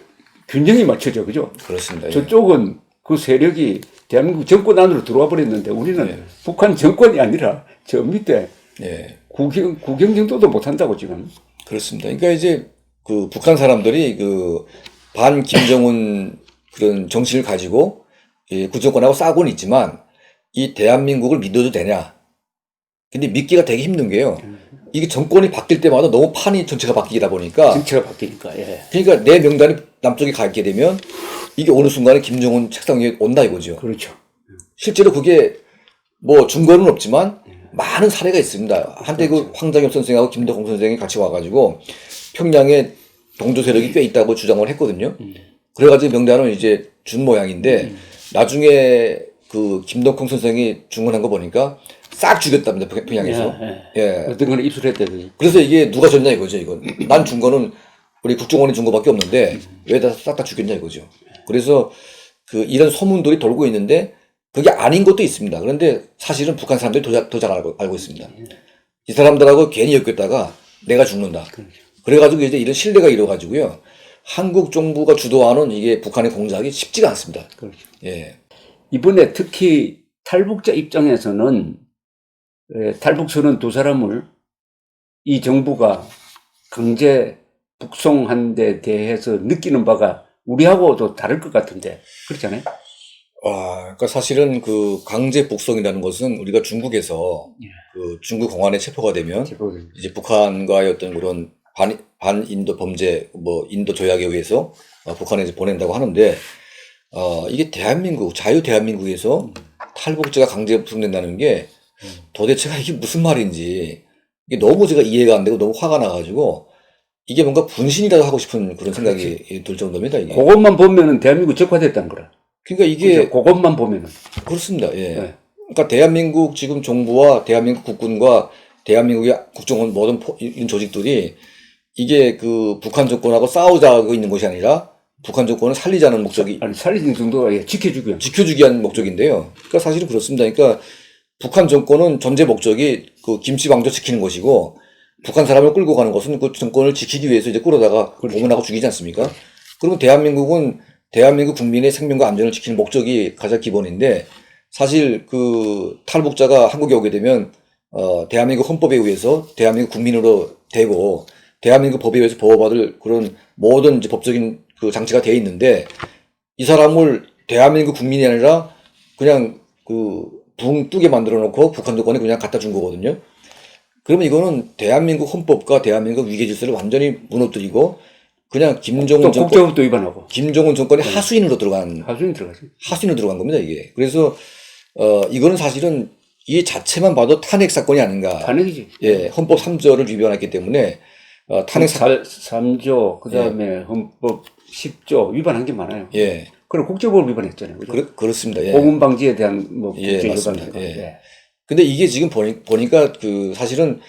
균형이 맞춰져, 그죠? 그렇습니다. 예. 저쪽은 그 세력이 대한민국 정권 안으로 들어와 버렸는데 우리는 북한 정권이 아니라 저 밑에 예. 구경 정도도 못 한다고 지금. 그렇습니다. 그러니까 이제 그 북한 사람들이 그 반 김정은 그런 정신을 가지고 구정권하고 싸우고는 있지만 이 대한민국을 믿어도 되냐? 근데 믿기가 되게 힘든 게요. 이게 정권이 바뀔 때마다 너무 판이 전체가 바뀌다 보니까 정체가 바뀌니까. 예. 그러니까 내 명단이 남쪽에 가 있게 되면 이게 어느 순간에 김정은 책상 위에 온다 이거죠. 그렇죠. 실제로 그게 뭐 증거는 없지만 많은 사례가 있습니다. 한때 그 황장엽 선생하고 김덕홍 선생이 같이 와가지고 평양에 동조 세력이 꽤 있다고 주장을 했거든요. 그래가지고 명단을 이제 준 모양인데 나중에 그 김덕홍 선생이 증언한 거 보니까 싹 죽였답니다. 평양에서. 예. 어떤 거는 입술했대요. 그래서 이게 누가 줬냐 이거죠. 이건 난 준 거는 우리 국정원이 준 거밖에 없는데 왜 다 싹 다 죽였냐 이거죠. 그래서 그 이런 소문들이 돌고 있는데 그게 아닌 것도 있습니다. 그런데 사실은 북한 사람들이 더 잘 알고 있습니다. 이 사람들하고 괜히 엮였다가 내가 죽는다. 그래가지고 이제 이런 신뢰가 이뤄가지고요. 한국 정부가 주도하는 이게 북한의 공작이 쉽지가 않습니다. 그렇죠. 예. 이번에 특히 탈북자 입장에서는 탈북선언 두 사람을 이 정부가 강제 북송한 데 대해서 느끼는 바가 우리하고도 다를 것 같은데 그렇잖아요? 그러니까 사실은 그 강제 북송이라는 것은 우리가 중국에서 그 중국 공안에 체포가 되면 이제 북한과의 어떤 그런 반인도 범죄, 뭐 인도 조약에 의해서 북한에 이제 보낸다고 하는데 이게 대한민국, 자유 대한민국에서 탈북자가 강제 북송된다는 게 도대체가 이게 무슨 말인지 이게 너무 제가 이해가 안 되고 너무 화가 나가지고 이게 뭔가 분신이라도 하고 싶은 그런 생각이 들 정도입니다. 이게. 그것만 보면은 대한민국 적화됐다는 거라. 그러니까 이게 그죠? 그것만 보면은 그렇습니다. 예. 네. 그러니까 대한민국 지금 정부와 대한민국 국군과 대한민국의 국정원 모든 이런 조직들이 이게 그 북한 정권하고 싸우자고 있는 것이 아니라 북한 정권을 살리자는 목적이 아니 살리는 정도가 지켜주고요. 지켜주기 위한 목적인데요. 그러니까 사실은 그렇습니다. 그러니까 북한 정권은 전제 목적이 그 김씨 왕조 지키는 것이고 북한 사람을 끌고 가는 것은 그 정권을 지키기 위해서 이제 끌어다가 고문하고 죽이지 않습니까? 그러면 대한민국은 대한민국 국민의 생명과 안전을 지키는 목적이 가장 기본인데 사실 그 탈북자가 한국에 오게 되면 대한민국 헌법에 의해서 대한민국 국민으로 되고 대한민국 법에 의해서 보호받을 그런 모든 이제 법적인 그 장치가 되어 있는데 이 사람을 대한민국 국민이 아니라 그냥 그 붕 뜨게 만들어 놓고 북한 정권에 그냥 갖다 준 거거든요. 그러면 이거는 대한민국 헌법과 대한민국 위계 질서를 완전히 무너뜨리고 그냥 김정은 정권, 국제법도 위반하고 김정은 정권의 하수인으로 들어간 하수인 들어가죠. 하수인으로 들어간 겁니다 이게. 그래서 이거는 사실은 이 자체만 봐도 탄핵 사건이 아닌가. 탄핵이지. 예, 헌법 3조를 위반했기 때문에 탄핵 3조 그다음에 헌법 10조 위반한 게 많아요. 예. 그리고 국제법을 위반했잖아요. 그죠? 그렇습니다. 예. 고문 방지에 대한 뭐 예, 국제 맞습니다. 협약이 예. 근데 이게 지금 보니까 그 사실은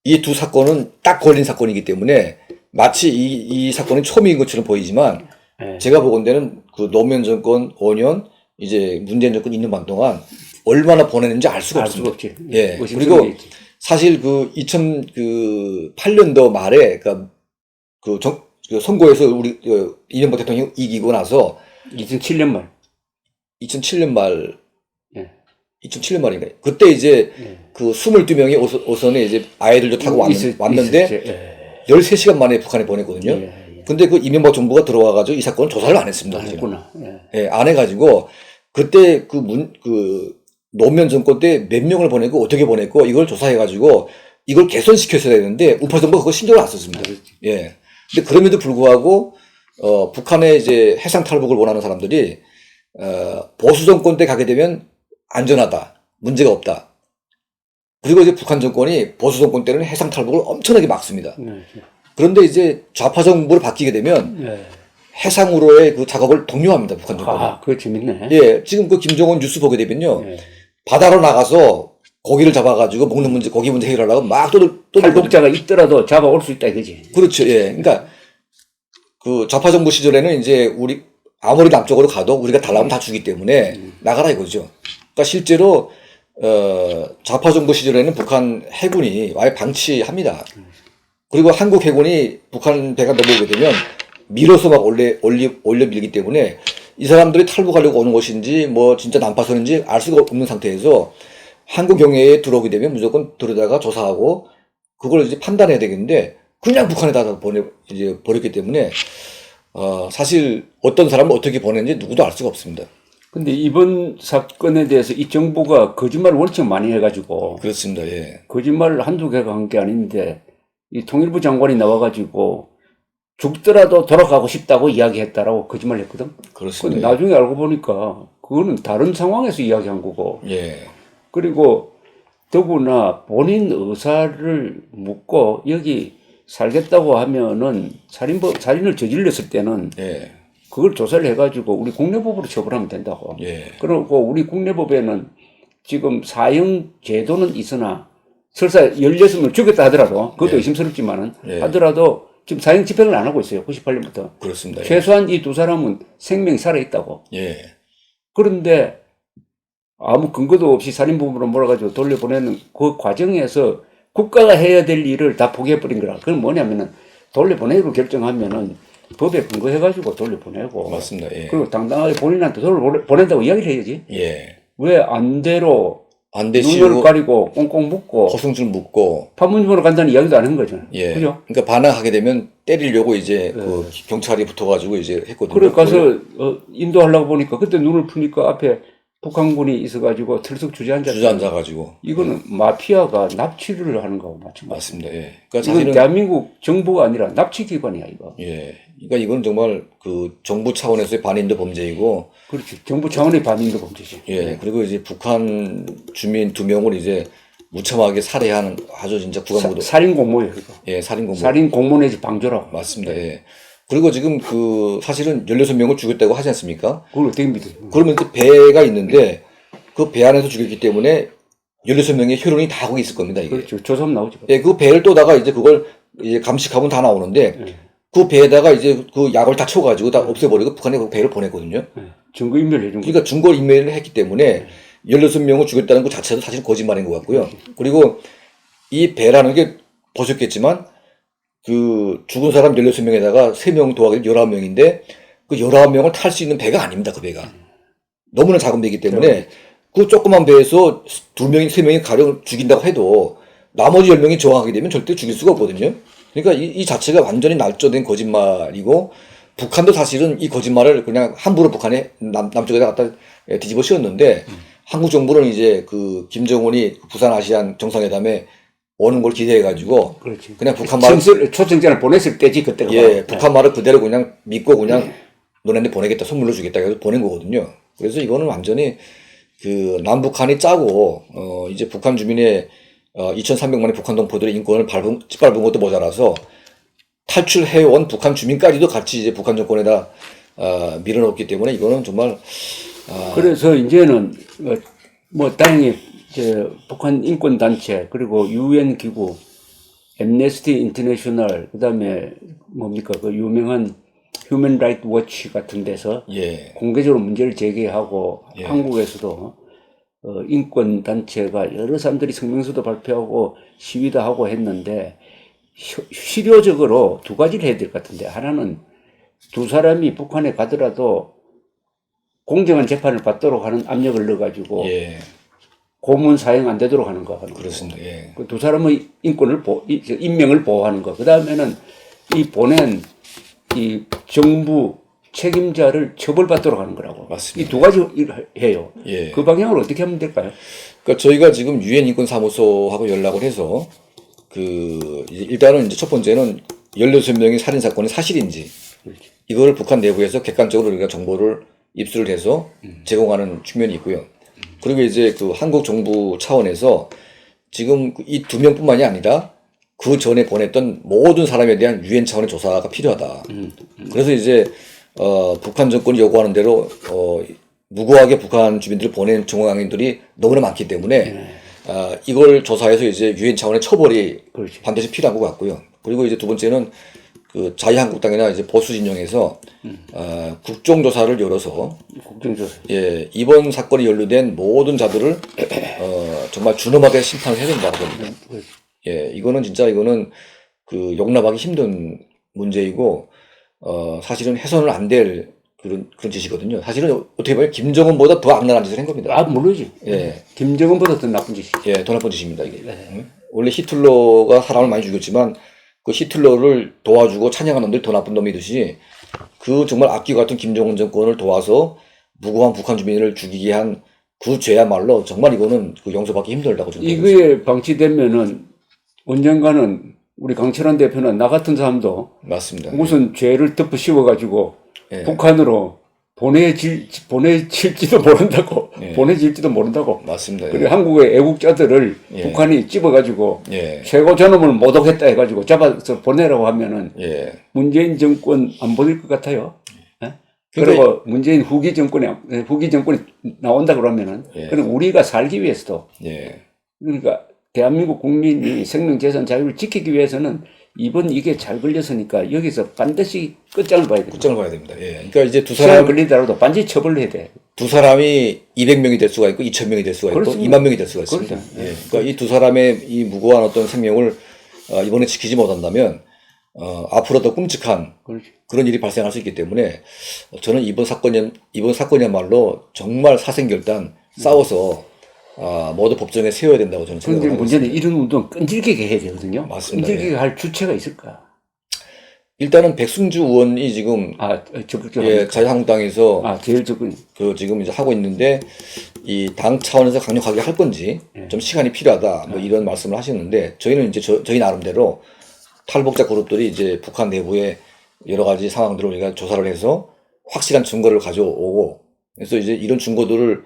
이 두 사건은 딱 걸린 사건이기 때문에 마치 이 사건이 처음인 것처럼 보이지만 제가 보건대는 그 노무현 정권 5년 이제 문재인 정권 있는 반 동안 얼마나 보냈는지 알 수가 없습니다. 없지. 예. 그리고 사실 그 2008년도 말에 그 선거에서 우리 이명박 대통령이 이기고 나서 2007년 말. 2007년 말 예. 2007년 말인가요? 그때 이제 예. 그 22명이 오선에 이제 아이들도 타고 왔는데 예. 13시간 만에 북한에 보냈거든요. 예. 근데 그 이명박 정부가 들어와가지고 이 사건을 조사를 안 했습니다. 안 했구나. 예. 예, 안 해가지고 그때 노무현 정권 때 몇 명을 보냈고 어떻게 보냈고 이걸 조사해가지고 이걸 개선시켰어야 되는데 우파 정부가 그거 신경을 안 썼습니다. 예. 근데 그럼에도 불구하고 북한의 이제 해상 탈북을 원하는 사람들이 보수 정권 때 가게 되면 안전하다, 문제가 없다. 그리고 이제 북한 정권이 보수 정권 때는 해상 탈북을 엄청나게 막습니다. 그런데 이제 좌파 정부로 바뀌게 되면 예. 해상으로의 그 작업을 독려합니다. 북한 정권은. 아, 그거 재밌네. 예, 지금 그 김정은 뉴스 보게 되면요. 예. 바다로 나가서 고기를 잡아가지고 먹는 문제, 고기 문제 해결하려고 막 탈북자가 있더라도 잡아올 수 있다 이거지. 그렇죠. 예. 그러니까 그 좌파 정부 시절에는 이제 우리 아무리 남쪽으로 가도 우리가 달라면 다 주기 때문에 나가라 이거죠. 그러니까 실제로 좌파 정부 시절에는 북한 해군이 아예 방치합니다. 그리고 한국 해군이 북한 배가 넘어오게 되면 밀어서 막 올려 밀기 때문에 이 사람들이 탈북하려고 오는 것인지 뭐 진짜 난파선인지 알 수가 없는 상태에서 한국 영해에 들어오게 되면 무조건 들여다가 조사하고 그걸 이제 판단해야 되겠는데 그냥 북한에다 이제 버렸기 때문에 사실 어떤 사람을 어떻게 보냈는지 누구도 알 수가 없습니다. 근데 이번 사건에 대해서 이 정부가 거짓말을 원청 많이 해가지고 그렇습니다. 예. 거짓말을 한두 개가 한 게 아닌데 이 통일부 장관이 나와가지고 죽더라도 돌아가고 싶다고 이야기했다라고 거짓말 했거든. 그렇습니다. 근데 나중에 알고 보니까 그거는 다른 상황에서 이야기한 거고. 예. 그리고 더구나 본인 의사를 묻고 여기 살겠다고 하면은 살인을 저질렀을 때는 예. 그걸 조사를 해가지고 우리 국내법으로 처벌하면 된다고. 예. 그리고 우리 국내법에는 지금 사형 제도는 있으나 설사 16명을 죽였다 하더라도 그것도 예. 의심스럽지만은 예. 하더라도 지금 사형 집행을 안 하고 있어요. 98년부터. 그렇습니다. 예. 최소한 이 두 사람은 생명이 살아있다고. 예. 그런데 아무 근거도 없이 살인범으로 몰아가지고 돌려보내는 그 과정에서 국가가 해야 될 일을 다 포기해버린 거라. 그건 뭐냐면은 돌려보내기로 결정하면은 법에 근거해가지고 돌려보내고. 맞습니다. 예. 그리고 당당하게 본인한테 돌려보낸다고 이야기를 해야지. 예. 왜 안대로 안 눈을 되시고 가리고 꽁꽁 묶고 허송줄 묶고 판문점으로 간다는 이야기도 안 한 거죠. 예. 그죠? 그러니까 반항하게 되면 때리려고 이제 그 경찰이 붙어가지고 이제 했거든요. 그래 가서 인도하려고 보니까 그때 눈을 푸니까 앞에 북한군이 있어가지고 털썩 주저앉았어요. 주저앉아가지고 이거는 마피아가 납치를 하는 거하고 마찬가지. 맞습니다. 예. 그러니까 이건 사실은 대한민국 정부가 아니라 납치기관이야 이거. 예. 그러니까 이건 정말 그 정부 차원에서의 반인도 범죄이고 그렇지. 정부 차원의 반인도 범죄지. 예. 그리고 이제 북한 주민 2명을 이제 무참하게 살해하는 아주 진짜 구간모도 살인 공모예요 이거. 예, 살인 공모. 살인 공모 내지 방조라고. 맞습니다. 예. 그리고 지금 그 사실은 16명을 죽였다고 하지 않습니까? 그걸 어떻게 믿어요? 그러면 그 배가 있는데 그 배 안에서 죽였기 때문에 16명의 혈흔이 다 거기 있을 겁니다. 이게. 그렇죠. 조사하면 나오죠. 예, 그 배를 또다가 이제 그걸 이제 감식하면 다 나오는데 그 배에다가 이제 그 약을 다 쳐가지고 다 없애버리고 북한에 그 배를 보냈거든요. 증거 인멸해 준 거. 그러니까 증거 인멸을 했기 때문에 16명을 죽였다는 것 자체도 사실 거짓말인 것 같고요. 그리고 이 배라는 게 보셨겠지만 그 죽은 사람 16명에다가 3명 더하기 19명인데 그 19명을 탈 수 있는 배가 아닙니다. 그 배가. 너무나 작은 배이기 때문에 그 조그만 배에서 2명이 3명이 가령 죽인다고 해도 나머지 10명이 저항하게 되면 절대 죽일 수가 없거든요. 그러니까 이 자체가 완전히 날조된 거짓말이고 북한도 사실은 이 거짓말을 그냥 함부로 북한에 남쪽에다 갖다 뒤집어 씌웠는데 한국 정부는 이제 그 김정은이 부산 아시안 정상회담에 오는 걸 기대해가지고 그렇지. 그냥 북한 말을 초청장을 보냈을 때지 그때가. 예, 북한 말을 그대로 그냥 믿고 그냥 너네한테 보내겠다, 선물로 주겠다 해서 보낸 거거든요. 그래서 이거는 완전히 그 남북한이 짜고 이제 북한 주민의 2,300만의 북한 동포들의 인권을 짓밟은 것도 모자라서 탈출해온 북한 주민까지도 같이 이제 북한 정권에다 밀어넣었기 때문에 이거는 정말 그래서 이제는 뭐 다행히 북한 인권 단체 그리고 유엔 기구, 엠네스티 인터내셔널 그다음에 뭡니까 그 유명한 휴먼 라이트 워치 같은 데서 예. 공개적으로 문제를 제기하고 예. 한국에서도 인권 단체가 여러 사람들이 성명서도 발표하고 시위도 하고 했는데 실효적으로 두 가지를 해야 될 것 같은데, 하나는 두 사람이 북한에 가더라도 공정한 재판을 받도록 하는 압력을 넣어가지고 예. 고문 사형 안 되도록 하는 거 하는 거고. 그렇습니다. 예. 그 두 사람의 인권을 인명을 보호하는 거. 그 다음에는 이 보낸 이 정부 책임자를 처벌받도록 하는 거라고. 맞습니다. 이 두 가지 일을 해요. 예. 그 방향을 어떻게 하면 될까요? 그러니까 저희가 지금 유엔 인권 사무소하고 연락을 해서 일단은 이제 첫 번째는 16명의 살인 사건이 사실인지 이걸 북한 내부에서 객관적으로 우리가 정보를 입수를 해서 제공하는 측면이 있고요. 그리고 이제 그 한국 정부 차원에서 지금 이 2명뿐만이 아니라 그 전에 보냈던 모든 사람에 대한 유엔 차원의 조사가 필요하다. 그래서 이제 북한 정권이 요구하는 대로 무고하게 북한 주민들을 보낸 정황인들이 너무나 많기 때문에 이걸 조사해서 이제 유엔 차원의 처벌이 그렇지. 반드시 필요한 것 같고요. 그리고 이제 두 번째는 그 자유한국당이나 이제 보수 진영에서 국정조사를 열어서 국정조사. 예, 이번 사건이 연루된 모든 자들을 정말 준엄하게 심판을 해야 된다고 봅니다. 예, 이거는 그 용납하기 힘든 문제이고 사실은 해서는 안 될 그런 짓이거든요. 사실은 어떻게 보면 김정은보다 더 악랄한 짓을 한 겁니다. 아, 모르지. 예, 김정은보다 더 나쁜 짓이지. 예, 더 나쁜 짓입니다 이게. 응? 원래 히틀러가 사람을 많이 죽였지만 그 히틀러를 도와주고 찬양한 놈들이 더 나쁜 놈이듯이 그 정말 악귀 같은 김정은 정권을 도와서 무고한 북한 주민을 죽이게 한 그 죄야말로 정말 이거는 그 용서받기 힘들다고 저는 이거에 방치되면은 언젠가는 우리 강철한 대표는 나 같은 사람도 맞습니다. 무슨 죄를 덮어 씌워가지고 예. 북한으로 보내질지도 모른다고. 예. 보내질지도 모른다고. 맞습니다. 그리고 한국의 애국자들을 예. 북한이 찝어가지고 예. 최고 저놈을 모독했다 해가지고 잡아서 보내라고 하면은 예. 문재인 정권 안 보낼 것 같아요. 예? 그러니까 그리고 문재인 후기 정권이 나온다 그러면은 예. 그럼 우리가 살기 위해서도 예. 그러니까 대한민국 국민이 생명, 재산, 자유를 지키기 위해서는 이번 이게 잘 걸렸으니까 여기서 반드시 끝장을 봐야 됩니다. 끝장을 봐야 됩니다. 예. 그러니까 이제 시간 걸리더라도 반드시 처벌을 해야 돼. 두 사람이 200명이 될 수가 있고 2,000명이 될 수가 있고 그렇습니다. 2만 명이 될 수가 있습니다. 그렇죠. 예. 그러니까 이 두 사람의 이 무고한 어떤 생명을 이번에 지키지 못한다면 앞으로 더 끔찍한 그렇지. 그런 일이 발생할 수 있기 때문에 저는 이번 사건이야말로 정말 사생결단 싸워서 모두 법정에 세워야 된다고 저는 그런데 생각합니다. 문제는 이런 운동 끈질기게 해야 되거든요. 맞습니다. 끈질기게 예. 할 주체가 있을까? 일단은 백승주 의원이 지금 적극적으로. 예, 자유한국당에서 제일 적은. 지금 이제 하고 있는데 이 당 차원에서 강력하게 할 건지 좀 시간이 필요하다 뭐 이런 말씀을 하셨는데 저희는 이제 저희 나름대로 탈북자 그룹들이 이제 북한 내부의 여러 가지 상황들을 우리가 조사를 해서 확실한 증거를 가져오고 그래서 이제 이런 증거들을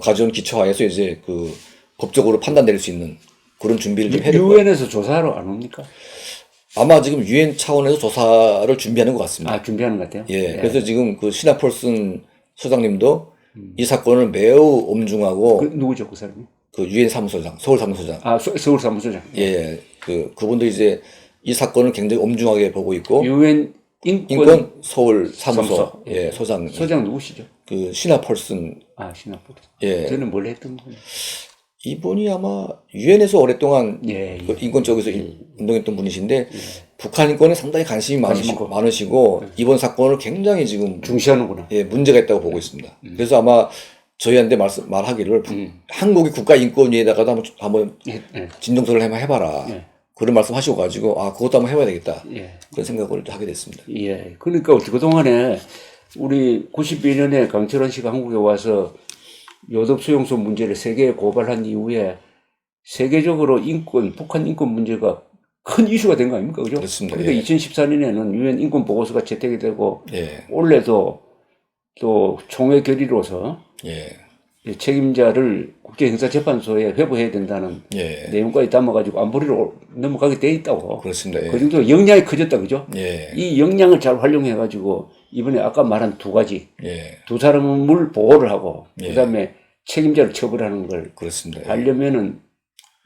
가져온 기초하에서 이제 그 법적으로 판단 내릴 수 있는 그런 준비를 좀 해야 될 것 같아요. 유엔에서 조사하러 안 옵니까? 아마 지금 유엔 차원에서 조사를 준비하는 것 같습니다. 준비하는 것 같아요. 예, 그래서 지금 그 시나 폴슨 소장님도 이 사건을 매우 엄중하고 누구죠, 그 사람이? 그 유엔 사무소장, 서울 사무소장. 서울 사무소장. 예, 그분도 이제 이 사건을 굉장히 엄중하게 보고 있고 유엔 인권 서울 사무소 사무소. 예, 소장 누구시죠? 그 시나 폴슨. 시나포르. 예, 저는 뭘 했던 거예요? 이분이 아마 유엔에서 오랫동안 예. 그 인권 쪽에서 운동했던 분이신데 북한 인권에 상당히 관심이 많으시고 이번 사건을 굉장히 지금 중시하는구나. 예, 문제가 있다고 보고 있습니다. 그래서 아마 저희한테 말하기를 한국이 국가인권위에다가도 한번 예. 진정서를 한번 해봐라. 예. 그런 말씀 하시고 가지고 그것도 한번 해봐야 되겠다. 예. 그런 생각을 하게 됐습니다. 예. 그러니까 그동안에 우리 92년에 강철원 씨가 한국에 와서 요독 수용소 문제를 세계에 고발한 이후에 세계적으로 북한 인권 문제가 큰 이슈가 된 거 아닙니까? 그죠? 그렇습니다. 그러니까 예. 2014년에는 유엔 인권 보고서가 채택이 되고 예. 올해도 또 총회 결의로서 예. 책임자를 국제형사재판소에 회부해야 된다는 예. 내용까지 담아가지고 안보리로 넘어가게 돼 있다고. 그렇습니다. 예. 그 정도로 역량이 커졌다, 그죠? 예. 이 역량을 잘 활용해가지고 이번에 아까 말한 두 가지, 예. 두 사람을 보호를 하고 예. 그다음에 책임자를 처벌하는 걸 그렇습니다. 예. 하려면은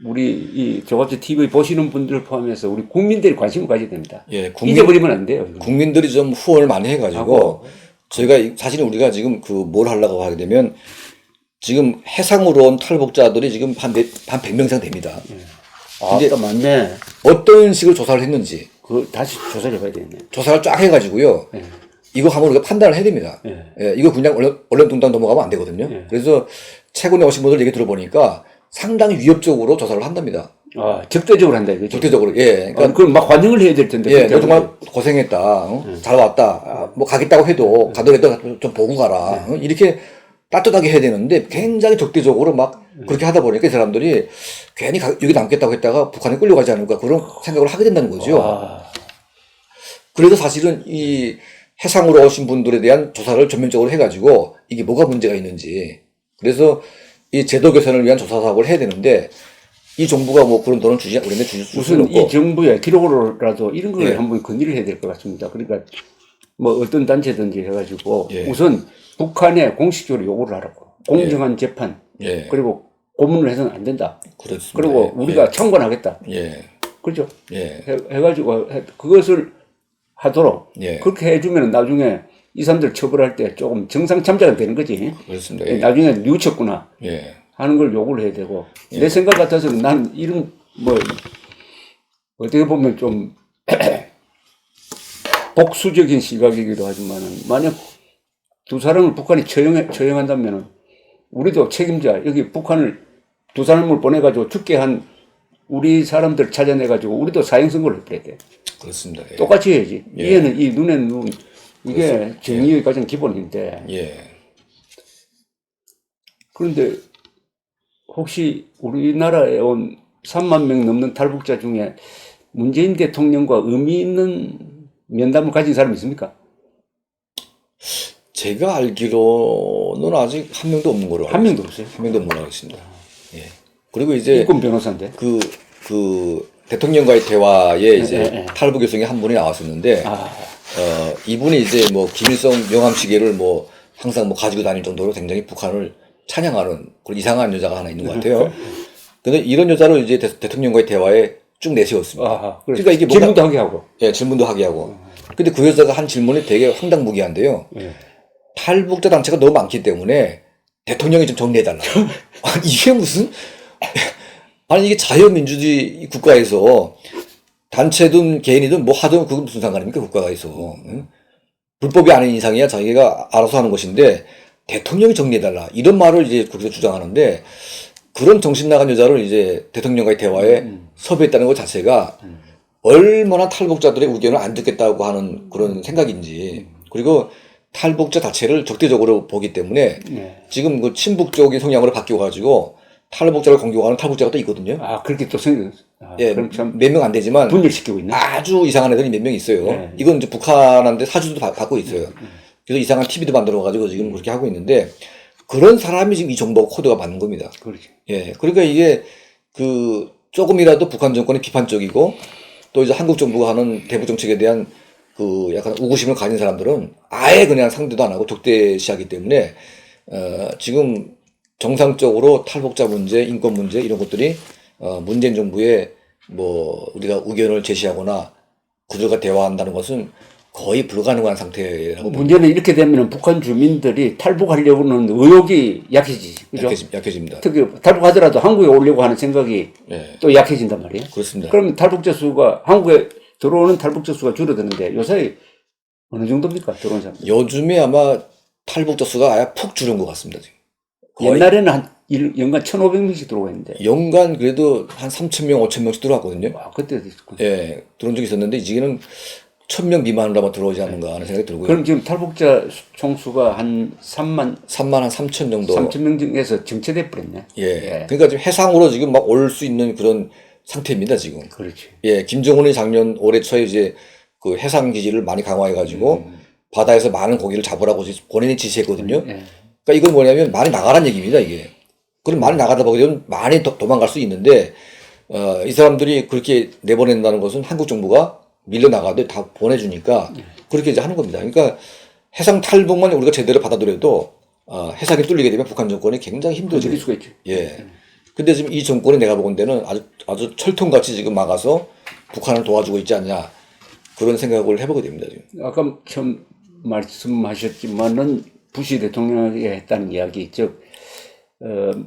우리 이 조갑제 TV 보시는 분들 포함해서 우리 국민들이 관심을 가져야 됩니다. 예. 잊어버리면 안 돼요. 국민들이 좀 후원을 많이 해가지고 저희가 사실은 우리가 지금 뭘 하려고 하게 되면 지금 해상으로 온 탈북자들이 지금 한 100명 이상 됩니다. 아, 이제 또 맞네. 어떤 식으로 조사를 했는지 그 다시 조사를 해봐야 되겠네. 조사를 쫙 해가지고요. 예. 이거 한번 우리가 판단을 해야 됩니다. 예. 예, 이거 그냥 얼른뚱땅 넘어가면 안 되거든요. 예. 그래서 최근에 오신 분들 얘기 들어보니까 상당히 위협적으로 조사를 한답니다. 아, 적대적으로 한다 이거죠. 적대적으로. 예. 그러니까 그걸 막 환영을 해야 될 텐데. 예, 그렇게 너 정말 하면 고생했다. 어? 잘 왔다. 아, 뭐 가겠다고 해도 가더라도 좀 보고 가라. 어? 이렇게 따뜻하게 해야 되는데 굉장히 적대적으로 막 그렇게 하다 보니까 이 사람들이 괜히 여기 남겠다고 했다가 북한에 끌려가지 않을까 그런 생각을 하게 된다는 거죠. 아, 그래서 사실은 이 해상으로 오신 분들에 대한 조사를 전면적으로 해가지고 이게 뭐가 문제가 있는지 그래서 이 제도 개선을 위한 조사 사업을 해야 되는데 이 정부가 뭐 그런 돈을 우리한테 줄 수는 우선 없고 이 정부의 기록으로라도 이런 걸 예. 한번 건의를 해야 될 것 같습니다. 그러니까 뭐 어떤 단체든지 해가지고 예. 우선 북한에 공식적으로 요구를 하라고. 공정한 재판. 예. 그리고 고문을 해서는 안 된다. 그렇습니다. 그리고 우리가 청구하겠다. 예. 그렇죠? 예. 해가지고 그것을 하도록 예. 그렇게 해주면 나중에 이 사람들 처벌할 때 조금 정상 참작은 되는 거지. 그렇습니다. 예. 나중에 뉘우쳤구나 예. 하는 걸 요구를 해야 되고 내 생각 같아서는 난 이런 뭐 어떻게 보면 좀 복수적인 시각이기도 하지만은 만약 두 사람을 북한이 처형한다면은 우리도 책임자 여기 북한을 두 사람을 보내가지고 죽게 한 우리 사람들 찾아내가지고 우리도 사형 선고를 해버려야 돼. 그렇습니다. 예. 똑같이 해야지. 예. 이해는 이 눈에는 눈. 이게 그렇습니다. 정의의 가장 기본인데. 예. 그런데 혹시 우리나라에 온 3만 명 넘는 탈북자 중에 문재인 대통령과 의미 있는 면담을 가진 사람이 있습니까? 제가 알기로는 아직 한 명도 없는 거로 한 명도 없어요. 한 명도 없는 걸로 알고 있습니다. 예. 그리고 이제 인권 변호사인데. 그 대통령과의 대화에 이제 예. 탈북 여성이 한 분이 나왔었는데 아, 이분이 이제 뭐 김일성 명함 시계를 뭐 항상 뭐 가지고 다닐 정도로 굉장히 북한을 찬양하는 그런 이상한 여자가 하나 있는 것 같아요. 근데 이런 여자를 이제 대통령과의 대화에 쭉 내세웠습니다. 아하, 그러니까 이게 뭔가- 질문도 하게 하고. 예, 질문도 하게 하고. 근데 그 여자가 한 질문이 되게 황당무계한데요. 예. 탈북자 단체가 너무 많기 때문에 대통령이 좀 정리해달라. 아니, 이게 무슨, 아니, 이게 자유민주주의 국가에서 단체든 개인이든 뭐 하든 그건 무슨 상관입니까? 국가에서. 응? 불법이 아닌 이상이야 자기가 알아서 하는 것인데 대통령이 정리해달라. 이런 말을 이제 거기서 주장하는데 그런 정신 나간 여자를 이제 대통령과의 대화에 섭외했다는 것 자체가 얼마나 탈북자들의 의견을 안 듣겠다고 하는 그런 생각인지 그리고 탈북자 자체를 적대적으로 보기 때문에 예. 지금 그 친북적인 성향으로 바뀌어 가지고 탈북자를 공격하는 탈북자가 또 있거든요. 아, 그렇게 또 생겼어. 아, 예, 그럼 참 몇 명 안 되지만 분열시키고 있네. 아주 이상한 애들이 몇 명 있어요. 네. 이건 이제 북한한테 사주도 받고 있어요. 그래서 이상한 TV도 만들어 가지고 지금 그렇게 하고 있는데 그런 사람이 지금 이 정보 코드가 맞는 겁니다. 그렇지. 예, 그러니까 이게 그 조금이라도 북한 정권이 비판적이고 또 이제 한국 정부가 하는 대북 정책에 대한 그 약간 우구심을 가진 사람들은 아예 그냥 상대도 안 하고 적대시하기 때문에 지금 정상적으로 탈북자 문제, 인권 문제 이런 것들이 문재인 정부에 뭐 우리가 의견을 제시하거나 그들과 대화한다는 것은 거의 불가능한 상태라고 봅니다. 문제는 이렇게 되면 북한 주민들이 탈북하려고는 의욕이 약해지지. 그죠? 약해집니다. 특히 탈북하더라도 한국에 오려고 하는 생각이 예, 또 약해진단 말이에요. 그렇습니다. 그럼 탈북자 수가 한국에 들어오는 탈북자 수가 줄어드는데 요새 어느 정도입니까? 들어온 사람들. 요즘에 아마 탈북자 수가 아예 푹 줄은 것 같습니다. 지금. 거의 옛날에는 한 연간 1,500명씩 들어오고 있는데. 연간 그래도 한 3,000명, 5,000명씩 들어왔거든요. 와, 그때도 있었고. 예, 들어온 적이 있었는데 이제는 1,000명 미만으로 아마 들어오지 않는가 하는 생각이 들고요. 그럼 지금 탈북자 총수가 한 3만 3만 한 3천 정도. 3천 명 중에서 정체돼 버렸네. 예. 그러니까 지금 해상으로 지금 막 올 수 있는 그런 상태입니다, 지금. 그렇지. 예, 김정은이 작년 올해 초에 이제 그 해상 기지를 많이 강화해가지고 바다에서 많은 고기를 잡으라고 이제 본인이 지시했거든요. 예. 그러니까 이건 뭐냐면 많이 나가라는 얘기입니다, 이게. 그럼 많이 나가다 보게 되면 많이 도망갈 수 있는데, 이 사람들이 그렇게 내보낸다는 것은 한국 정부가 밀려나가도 다 보내주니까 그렇게 이제 하는 겁니다. 그러니까 해상 탈북만 우리가 제대로 받아들여도, 해상이 뚫리게 되면 북한 정권이 굉장히 힘들어져요. 느낄 수가 있지. 예. 근데 지금 이 정권이 내가 보건대는 아주 철통같이 지금 막아서 북한을 도와주고 있지 않냐. 그런 생각을 해보게 됩니다, 지금. 아까 처음 말씀하셨지만은 부시 대통령에게 했다는 이야기, 즉,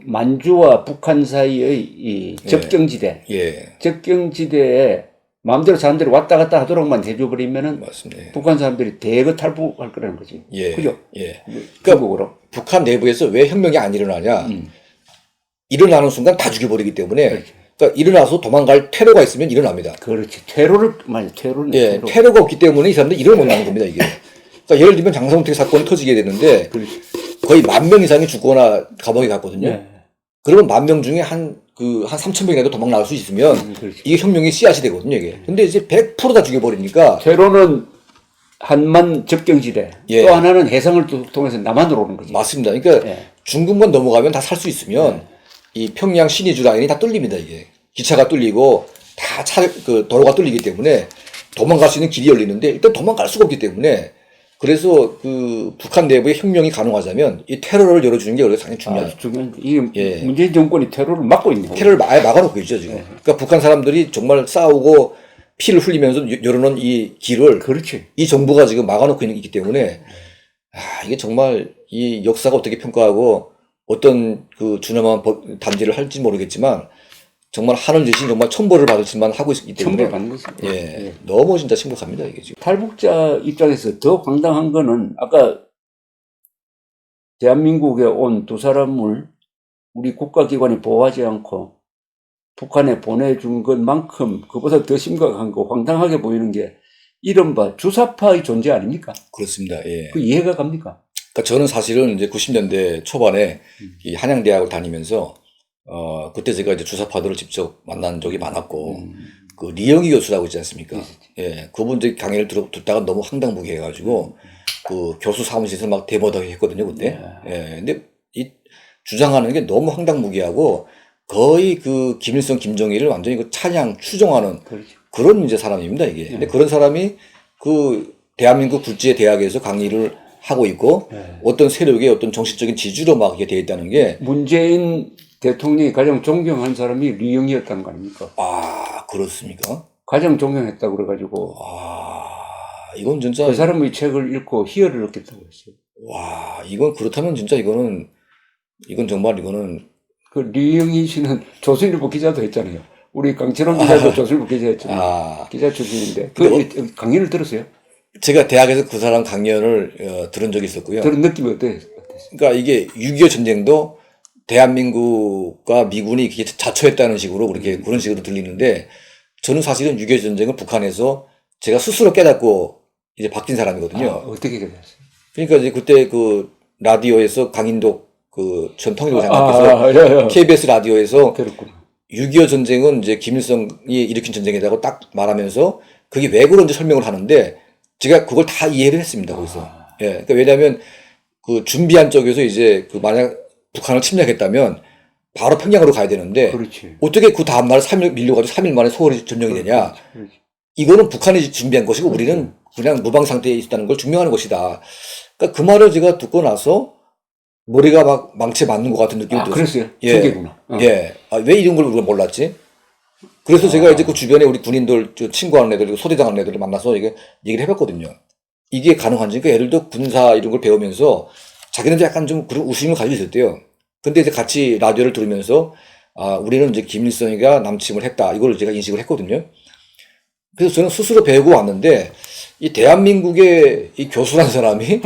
만주와 북한 사이의 이 접경지대, 예, 접경지대에 마음대로 사람들이 왔다 갔다 하도록만 해줘버리면은 맞습니다. 예. 북한 사람들이 대거 탈북할 거라는 거지. 예, 그죠? 예. 중국으로. 북한 내부에서 왜 혁명이 안 일어나냐? 일어나는 순간 다 죽여버리기 때문에, 그렇지. 그러니까 일어나서 도망갈 테러가 있으면 일어납니다. 그렇지. 퇴로를, 맞아, 퇴로는 예, 퇴로. 테러가 없기 때문에 이 사람들이 일을 못 나는 겁니다, 이게. 그러니까 예를 들면 장성택 사건이 터지게 되는데, 그렇지. 거의 10,000명 이상이 죽거나 감옥에 갔거든요. 예. 그러면 10,000명 중에 한 3,000명이라도 도망 나올 수 있으면, 그렇지. 이게 혁명의 씨앗이 되거든요, 이게. 근데 이제 100%다 죽여버리니까, 퇴로는 한만 접경지대. 예. 또 하나는 해상을 통해서 남한으로 오는 거지. 맞습니다. 그러니까 예. 중국만 넘어가면 다 살 수 있으면, 이 평양 신의주 라인이 다 뚫립니다, 이게. 기차가 뚫리고, 다 도로가 뚫리기 때문에 도망갈 수 있는 길이 열리는데, 일단 도망갈 수가 없기 때문에, 그래서 북한 내부의 혁명이 가능하자면 이 테러를 열어주는 게 상당히 중요하죠. 중요한 이게 예. 문재인 정권이 테러를 막고 있는 거예요. 테러를 아예 막아놓고 있죠, 지금. 그러니까 북한 사람들이 정말 싸우고 피를 흘리면서 열어놓은 이 길을 그렇지. 이 정부가 지금 막아놓고 있기 때문에, 이게 정말 이 역사가 어떻게 평가하고 어떤 준엄한 단지를 할지 모르겠지만, 정말 하는 짓이 정말 천벌을 받을 짓만 하고 있기 때문에. 천벌 받는 거지. 예, 너무 진짜 심각합니다, 이게 지금. 탈북자 입장에서 더 황당한 거는 아까 대한민국에 온 두 사람을 우리 국가기관이 보호하지 않고 북한에 보내준 것만큼 그보다 더 심각한 거 황당하게 보이는 게 이른바 주사파의 존재 아닙니까? 그렇습니다, 예. 그 이해가 갑니까? 그러니까 저는 사실은 이제 90년대 초반에 이 한양대학을 다니면서 그때 제가 이제 주사파들을 직접 만난 적이 많았고, 그 리영희 교수라고 있지 않습니까? 예, 그분 이제 강의를 듣다가 너무 황당무계해가지고, 그 교수 사무실에서 막 대모하게 했거든요, 그때. 예, 근데 이 주장하는 게 너무 황당무계하고, 거의 김일성, 김정일을 완전히 찬양, 추종하는 그렇죠. 그런 이제 사람입니다, 이게. 근데 그런 사람이 대한민국 굴지의 대학에서 강의를 하고 있고, 어떤 세력의 어떤 정신적인 지주로 막 이게 되어 있다는 게, 문재인 대통령이 가장 존경한 사람이 리영이었다는 거 아닙니까? 그렇습니까? 가장 존경했다고 그래가지고 이건 진짜, 그 사람의 책을 읽고 희열을 얻겠다고 했어요. 이건 그렇다면 진짜 이건 정말 이거는, 그 리영희 씨는 조선일보 기자도 했잖아요. 우리 강철원 기자도 조선일보 기자 했잖아요. 기자 출신인데 그 강연을 들었어요? 제가 대학에서 그 사람 강연을 들은 적이 있었고요. 들은 느낌이 어땠어요? 그러니까 이게 6.25 전쟁도 대한민국과 미군이 이렇게 자초했다는 식으로 그런 식으로 들리는데, 저는 사실은 6.25 전쟁을 북한에서 제가 스스로 깨닫고 이제 바뀐 사람이거든요. 어떻게 되셨어요? 그러니까 이제 그때 라디오에서 강인독 전 통일부장님께서 KBS 라디오에서 그렇구나. 6.25 전쟁은 이제 김일성이 일으킨 전쟁이라고 딱 말하면서 그게 왜 그런지 설명을 하는데, 제가 그걸 다 이해를 했습니다, 거기서. 예. 그러니까 왜냐하면 준비한 쪽에서 이제 만약 북한을 침략했다면 바로 평양으로 가야 되는데, 그렇지. 어떻게 그 다음날 3일 밀려가지고 3일 만에 서울이 점령이 되냐. 그렇지. 이거는 북한이 준비한 것이고 우리는 그냥 무방 상태에 있다는 걸 증명하는 것이다. 그러니까 그 말을 제가 듣고 나서 머리가 막 망치에 맞는 것 같은 느낌이 들었어요. 그랬어요? 예. 충격이구나. 예. 왜 이런 걸 우리가 몰랐지? 그래서 제가 이제 그 주변에 우리 군인들, 친구하는 애들, 소대장하는 애들을 만나서 얘기를 해봤거든요. 이게 가능한지. 그러니까 애들도 군사 이런 걸 배우면서 자기네도 약간 좀 그런 웃음을 가지고 있었대요. 근데 이제 같이 라디오를 들으면서, 우리는 이제 김일성이가 남침을 했다. 이걸 제가 인식을 했거든요. 그래서 저는 스스로 배우고 왔는데, 이 대한민국의 이 교수라는 사람이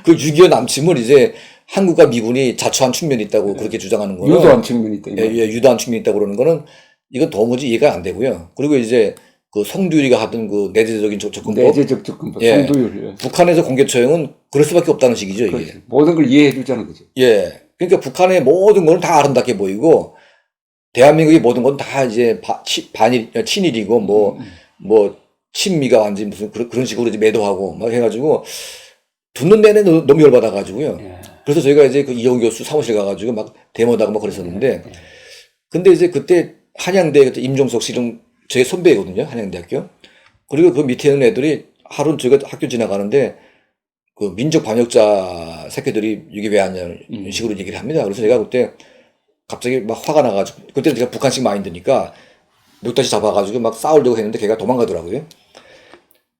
그 6.25 남침을 이제 한국과 미군이 자초한 측면이 있다고 그렇게 주장하는 거는, 유도한 측면이 있다. 예, 유도한 측면이 있다고 그러는 거는 이건 도무지 이해가 안 되고요. 그리고 이제 송두율이가 하던 내재적인 접근법. 내재적 접근법. 예. 송두율. 북한에서 공개 처형은 그럴 수밖에 없다는 식이죠, 이게. 그렇지. 모든 걸 이해해 주자는 거죠. 예. 그러니까 북한의 모든 거는 다 아름답게 보이고, 대한민국의 모든 건 다 이제 친일이고, 친미가 완전히 무슨 그런 식으로 이제 매도하고 막 해가지고, 듣는 내내 너무 열받아가지고요. 예. 그래서 저희가 이제 이용 교수 사무실 가가지고 막 데모하고 막 그랬었는데, 근데 이제 그때 한양대 그때 임종석 씨는 제 선배거든요, 한양대학교. 그리고 그 밑에 있는 애들이 하루 저희가 학교 지나가는데, 민족 반역자 새끼들이 여기 왜 왔냐는 식으로 얘기를 합니다. 그래서 제가 그때 갑자기 막 화가 나가지고, 그때는 제가 북한식 마인드니까 멱다시 잡아가지고 막 싸우려고 했는데 걔가 도망가더라고요.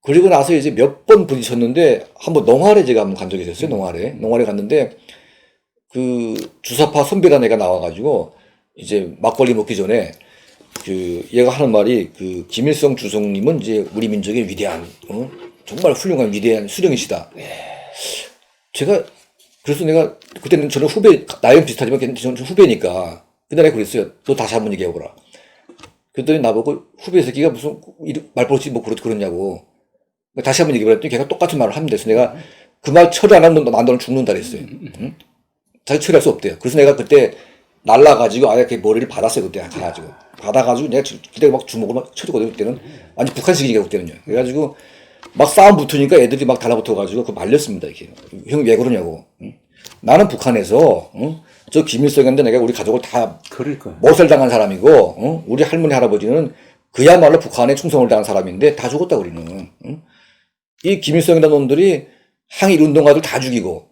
그리고 나서 이제 몇 번 부딪혔는데, 한번 농활에 제가 한번 간 적이 있었어요, 농활에. 농활에 갔는데, 그 주사파 선배라는 애가 나와가지고 이제 막걸리 먹기 전에 그 얘가 하는 말이 그 김일성 주석님은 이제 우리 민족의 위대한 정말 훌륭한 위대한 수령이시다. 제가 그래서 내가 그때는 저는 후배 나이는 비슷하지만 저는 후배니까 근데 내가 그랬어요. 너 다시 한번 얘기해보라. 그랬더니 나보고 후배 새끼가 무슨 말버릇이 뭐 그러냐고 다시 한번 얘기해보라 했더니 걔가 똑같은 말을 하면 돼서 내가 그 말 처리 안 하면 너는 죽는다 그랬어요. 응? 자기 처리할 수 없대요. 그래서 내가 그때 날라가지고 아예 그 머리를 받았어요. 그때 가가지고 받아가지고 내가 그때 막 주먹을 막 쳐주거든요. 그때는 완전 북한식이니까 그때는요. 그래가지고 막 싸움 붙으니까 애들이 막 달라붙어가지고 그 말렸습니다. 이렇게 형이 왜 그러냐고. 응? 나는 북한에서 저 김일성인데 내가 우리 가족을 다 그러니까 몰살당한 사람이고 우리 할머니 할아버지는 그야말로 북한에 충성을 당한 사람인데 다 죽었다 우리는. 이 김일성이라는 놈들이 항일 운동가들 다 죽이고.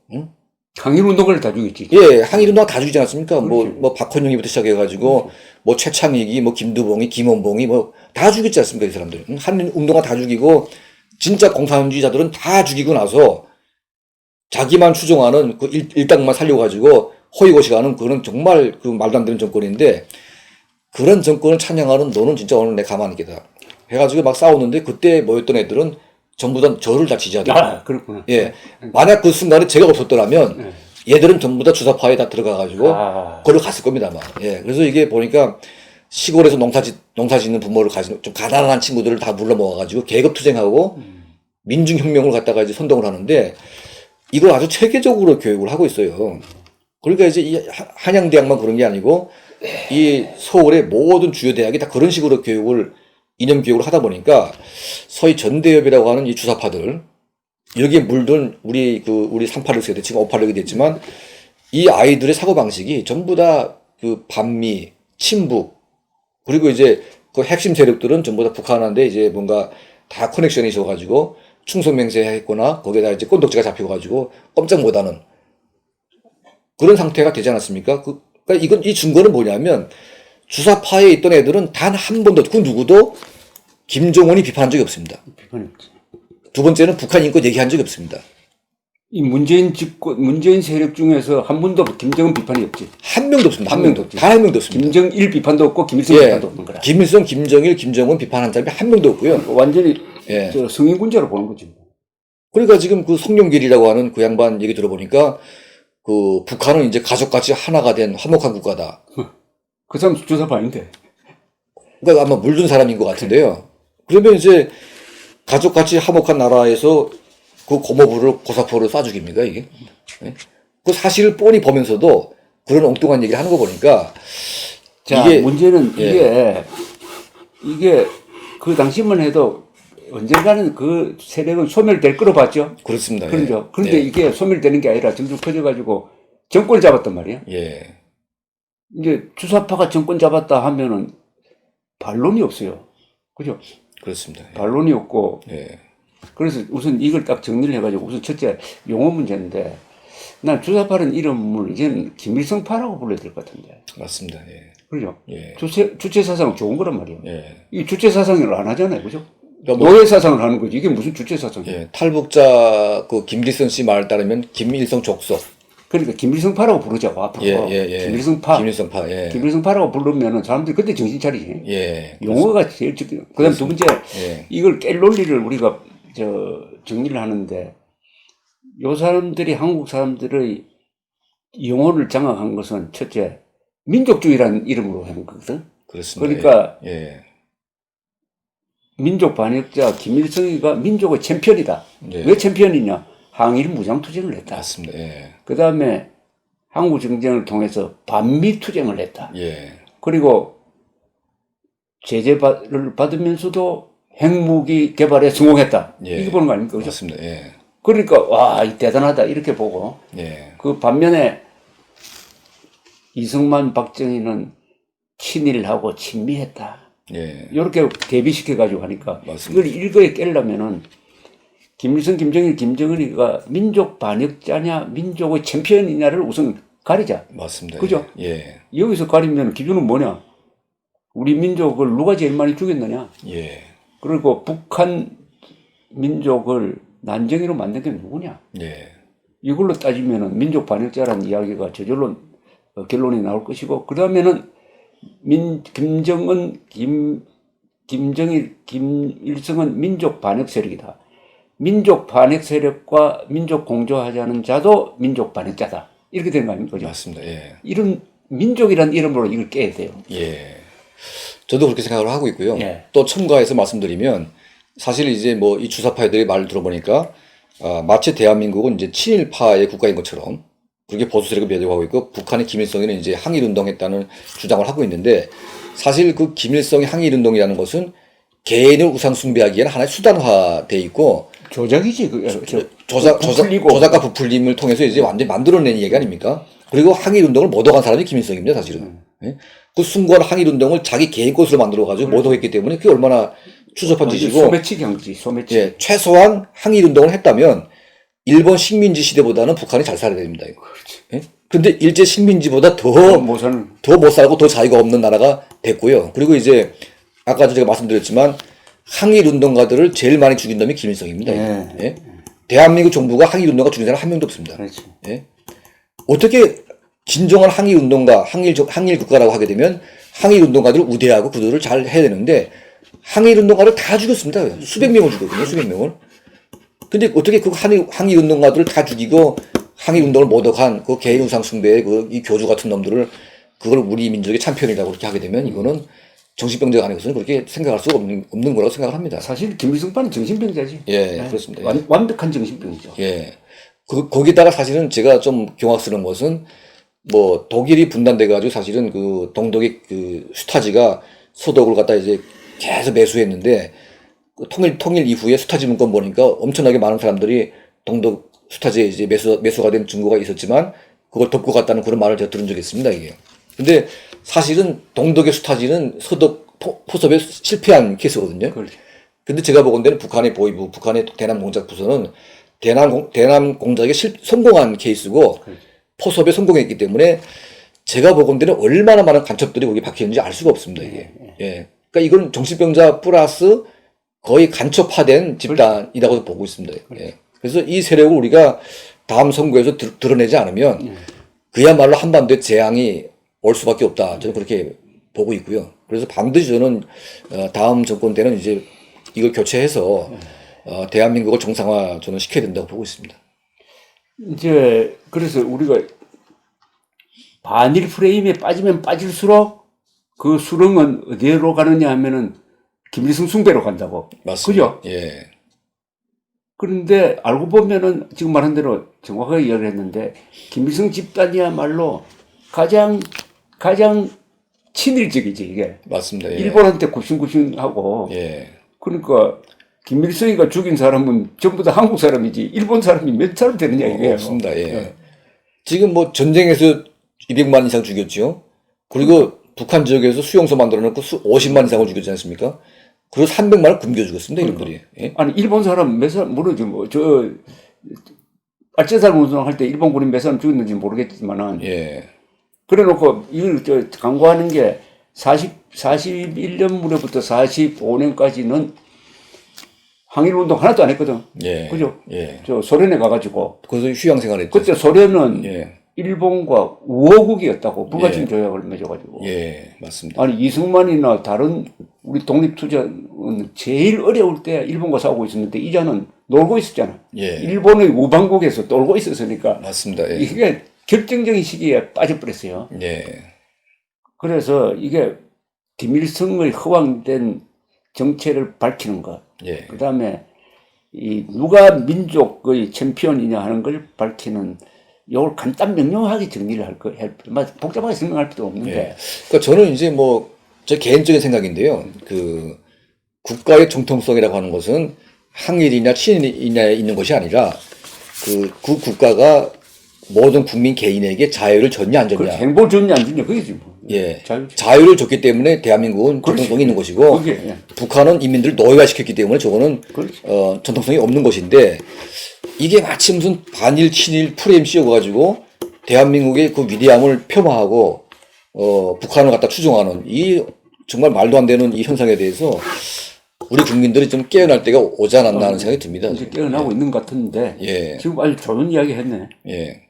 항일 운동가를 다 죽였지. 예, 항일 운동가 다 죽이지 않았습니까? 그렇지. 뭐 박헌영이부터 시작해가지고 뭐 최창익이 뭐 김두봉이 김원봉이 뭐 다 죽였지 않습니까 이 사람들. 한일 운동가 다 죽이고 진짜 공산주의자들은 다 죽이고 나서 자기만 추종하는 그 일당만 살려가지고 허위고시가는 그런 정말 그 말도 안 되는 정권인데 그런 정권을 찬양하는 너는 진짜 오늘 내 가만히 있겠다 해가지고 막 싸웠는데 그때 모였던 애들은 전부 다 저를 다 지지하더라고요. 아, 그렇구나. 예. 만약 그 순간에 제가 없었더라면 얘들은 전부 다 주사파에 다 들어가가지고 거기로 갔을 겁니다, 아마. 예. 그래서 이게 보니까 시골에서 농사 짓는 부모를 가진 좀 가난한 친구들을 다 불러 모아가지고 계급투쟁하고 민중혁명을 갖다가 이제 선동을 하는데 이걸 아주 체계적으로 교육을 하고 있어요. 그러니까 이제 이 한양대학만 그런 게 아니고 이 서울의 모든 주요 대학이 다 그런 식으로 이념 교육을 하다 보니까 서희 전대협이라고 하는 이 주사파들 여기에 물든 우리 386 세대 지금 586이 됐지만 이 아이들의 사고 방식이 전부 다 그 반미, 친북 그리고 이제 그 핵심 세력들은 전부 다 북한한테 이제 뭔가 다 커넥션이 있어가지고 충성맹세했거나 거기에다 이제 꼰덕지가 잡혀가지고 꼼짝 못하는 그런 상태가 되지 않았습니까? 그러니까 이 증거는 뭐냐면 주사파에 있던 애들은 단 한 번도 그 누구도 김정은이 비판한 적이 없습니다. 비판이 없지. 두 번째는 북한 인권 얘기한 적이 없습니다. 이 문재인 세력 중에서 한 번도 김정은 비판이 없지. 한 명도 없습니다. 한 명도 없지. 단 한 명도 없습니다. 김정일 비판도 없고 김일성 예. 비판도 없는 거라. 김일성, 김정일, 김정은 비판한 사람이 한 명도 없고요. 완전히 예. 저 성인군자로 보는 거지. 그러니까 지금 그 송영길이라고 하는 그 양반 얘기 들어보니까 그 북한은 이제 가족같이 하나가 된 화목한 국가다. 그 사람 주사파 아닌데. 그러니까 아마 물든 사람인 것 같은데요. 그러면 이제 가족같이 화목한 나라에서 그 고모부를 고사포를 쏴 죽입니까 이게? 예? 그 사실을 뻔히 보면서도 그런 엉뚱한 얘기를 하는 거 보니까 자, 이게 문제는 예. 이게 그 당시만 해도 언젠가는 그 세력은 소멸될 거로 봤죠. 그렇습니다. 그렇죠. 예. 그런데 예. 이게 소멸되는 게 아니라 점점 커져가지고 정권을 잡았단 말이에요. 예. 이제 주사파가 정권 잡았다 하면은 반론이 없어요. 그죠? 그렇습니다. 예. 반론이 없고. 예. 그래서 우선 이걸 딱 정리를 해가지고 우선 첫째 용어 문제인데 난 주사파는 이름을 이제는 김일성파라고 불러야 될 것 같은데. 맞습니다. 예. 그죠? 예. 주체 사상은 좋은 거란 말이에요. 예. 이 주체 사상을 안 하잖아요. 그죠? 그러니까 뭐 노예 사상을 하는 거지. 이게 무슨 주체 사상이에요? 예. 탈북자 그 김일성 씨 말 따르면 김일성 족속. 그러니까 김일성파라고 부르자고 앞으로. 예. 김일성파. 김일성파. 예. 김일성파라고 부르면은 사람들이 그때 정신 차리지. 예. 용어가 제일 그 다음 두 번째 예. 이걸 깰 논리를 우리가 정리를 하는데 요 사람들이 한국 사람들의 영혼을 장악한 것은 첫째 민족주의라는 이름으로 한 거거든. 그렇습니다. 그러니까 예. 민족 반역자 김일성이가 민족의 챔피언이다. 예. 왜 챔피언이냐? 항일 무장투쟁을 했다. 맞습니다. 예. 그 다음에 한국 정쟁을 통해서 반미 투쟁을 했다. 예. 그리고 제재를 받으면서도 핵무기 개발에 성공했다. 예. 이거 보는 거 아닙니까? 그죠? 맞습니다. 예. 그러니까 와, 대단하다 이렇게 보고 예. 그 반면에 이승만, 박정희는 친일하고 친미했다. 예. 이렇게 대비시켜가지고 하니까 맞습니다. 이걸 일거에 깨려면은 김일성, 김정일, 김정은이가 민족 반역자냐, 민족의 챔피언이냐를 우선 가리자. 맞습니다. 그죠? 예. 여기서 가리면 기준은 뭐냐? 우리 민족을 누가 제일 많이 죽였느냐? 예. 그리고 북한 민족을 난쟁이로 만든 게 누구냐? 예. 이걸로 따지면은 민족 반역자라는 이야기가 저절로 결론이 나올 것이고, 그 다음에는 김정은, 김정일, 김일성은 민족 반역 세력이다. 민족 반역 세력과 민족 공조하자는 자도 민족 반역자다. 이렇게 된 거 아닙니까? 그죠? 맞습니다. 예. 이런 민족이란 이름으로 이걸 깨야 돼요. 예. 저도 그렇게 생각을 하고 있고요. 예. 또 첨가해서 말씀드리면 사실 이제 뭐 이 주사파들의 말을 들어보니까 마치 대한민국은 이제 친일파의 국가인 것처럼 그렇게 보수 세력을 매도하고 있고 북한의 김일성에는 이제 항일 운동했다는 주장을 하고 있는데 사실 그 김일성의 항일 운동이라는 것은 개인을 우상 숭배하기에는 하나의 수단화돼 있고 조작이지. 조작과 부풀림을 통해서 이제 완전히 만들어낸 얘기 아닙니까? 그리고 항일 운동을 모독한 사람이 김일성입니다, 사실은. 예? 그 숭고한 항일 운동을 자기 개인 것으로 만들어가지고 모독했기 때문에 그게 얼마나 추접한 짓이고. 소매치기 한 거지, 소매치기. 예, 최소한 항일 운동을 했다면 일본 식민지 시대보다는 북한이 잘 살아야 됩니다. 그렇지. 예? 근데 일제 식민지보다 더 못 살고 더 자유가 없는 나라가 됐고요. 그리고 이제 아까도 제가 말씀드렸지만 항일 운동가들을 제일 많이 죽인 놈이 김일성입니다. 예. 예? 대한민국 정부가 항일 운동가 죽인 사람 한 명도 없습니다. 그렇지. 예? 어떻게 진정한 항일 운동가, 항일 국가라고 하게 되면 항일 운동가들을 우대하고 그들을 잘 해야 되는데 항일 운동가를 다 죽였습니다. 수백 명을 죽였거든요. 수백 명을. 근데 어떻게 그 항일 운동가들을 다 죽이고 항일 운동을 모독한 그 개인 우상 숭배의 이 교주 같은 놈들을 그걸 우리 민족의 참편이라고 그렇게 하게 되면 이거는 정신병자가 아니고서는 그렇게 생각할 수가 없는 거라고 생각을 합니다. 사실 김일성파는 정신병자지. 예, 그렇습니다. 완벽한 정신병이죠. 예. 거기다가 사실은 제가 좀 경악스러운 것은 뭐 독일이 분단돼가지고 사실은 그 동독의 그 스타지가 서독을 갖다 이제 계속 매수했는데 그 통일 이후에 스타지 문건 보니까 엄청나게 많은 사람들이 동독 스타지에 이제 매수가 된 증거가 있었지만 그걸 덮고 갔다는 그런 말을 제가 들은 적이 있습니다, 이게. 근데 사실은 동독의 스타지는 서독 포섭에 실패한 케이스거든요. 그렇죠. 근데 제가 보건대는 북한의 보이부, 북한의 대남 공작 부서는 대남 공작에 성공한 케이스고 그렇죠. 포섭에 성공했기 때문에 제가 보건대는 얼마나 많은 간첩들이 거기 박혀있는지 알 수가 없습니다, 이게. 예. 그러니까 이건 정신병자 플러스 거의 간첩화된 집단이라고 보고 있습니다. 예. 그래서 이 세력을 우리가 다음 선거에서 드러내지 않으면 그야말로 한반도의 재앙이 올 수밖에 없다. 저는 그렇게 보고 있고요. 그래서 반드시 저는 다음 정권 때는 이제 이걸 교체해서 대한민국을 정상화 저는 시켜야 된다고 보고 있습니다. 이제 그래서 우리가 반일 프레임에 빠지면 빠질수록 그 수렁은 어디로 가느냐 하면은 김일성 숭배로 간다고. 맞습니다. 그죠? 예. 그런데 알고 보면은 지금 말한 대로 정확하게 이야기를 했는데 김일성 집단이야말로 가장 친일적이지 이게. 맞습니다. 예. 일본한테 굽신굽신하고. 예. 그러니까 김일성이가 죽인 사람은 전부 다 한국 사람이지 일본 사람이 몇 사람 되느냐 이게. 없습니다. 예. 지금 뭐 전쟁에서 200만 이상 죽였죠. 그리고 북한 지역에서 수용소 만들어 놓고 50만 이상을 죽였지 않습니까? 그리고 300만을 굶겨 죽었습니다, 이분들이. 예? 아니 일본 사람 몇 사람 모르지 뭐 저 알제살 운동할 때 일본 군인 몇 사람 죽였는지 모르겠지만은. 예. 그래놓고 이걸 강구하는 게 41년 무렵부터 45년까지는 항일운동 하나도 안 했거든. 예. 그죠? 예. 저 소련에 가가지고. 그래서 휴양 생활했죠. 그때 소련은 예. 일본과 우호국이었다고. 불가침 예. 조약을 맺어가지고. 예. 맞습니다. 아니, 이승만이나 다른 우리 독립투자는 제일 어려울 때 일본과 싸우고 있었는데 이자는 놀고 있었잖아. 예. 일본의 우방국에서 놀고 있었으니까. 맞습니다. 예. 이게 결정적인 시기에 빠져버렸어요. 예. 그래서 이게 김일성의 허황된 정체를 밝히는 것. 예. 그 다음에 이 누가 민족의 챔피언이냐 하는 걸 밝히는 이걸 간단 명료하게 정리를 할 거, 복잡하게 설명할 필요 없는데. 예. 그러니까 저는 이제 뭐 제 개인적인 생각인데요. 그 국가의 정통성이라고 하는 것은 항일이냐 친일이냐에 있는 것이 아니라 그 국가가 모든 국민 개인에게 자유를 줬냐 안 줬냐. 행복을 줬냐 안 줬냐 그게지 뭐. 예. 자유를 줬기 때문에 대한민국은 전통성이 있는 것이고 그게, 예. 북한은 인민들을 노예화시켰기 때문에 저거는 전통성이 없는 것인데 이게 마치 무슨 반일 친일 프레임 씌워가지고 대한민국의 그 위대함을 폄하하고 북한을 갖다 추종하는 이 정말 말도 안 되는 이 현상에 대해서 우리 국민들이 좀 깨어날 때가 오지 않았나 하는 생각이 듭니다. 이제 깨어나고 있는 것 같은데 예. 지금 아주 좋은 이야기 했네. 예.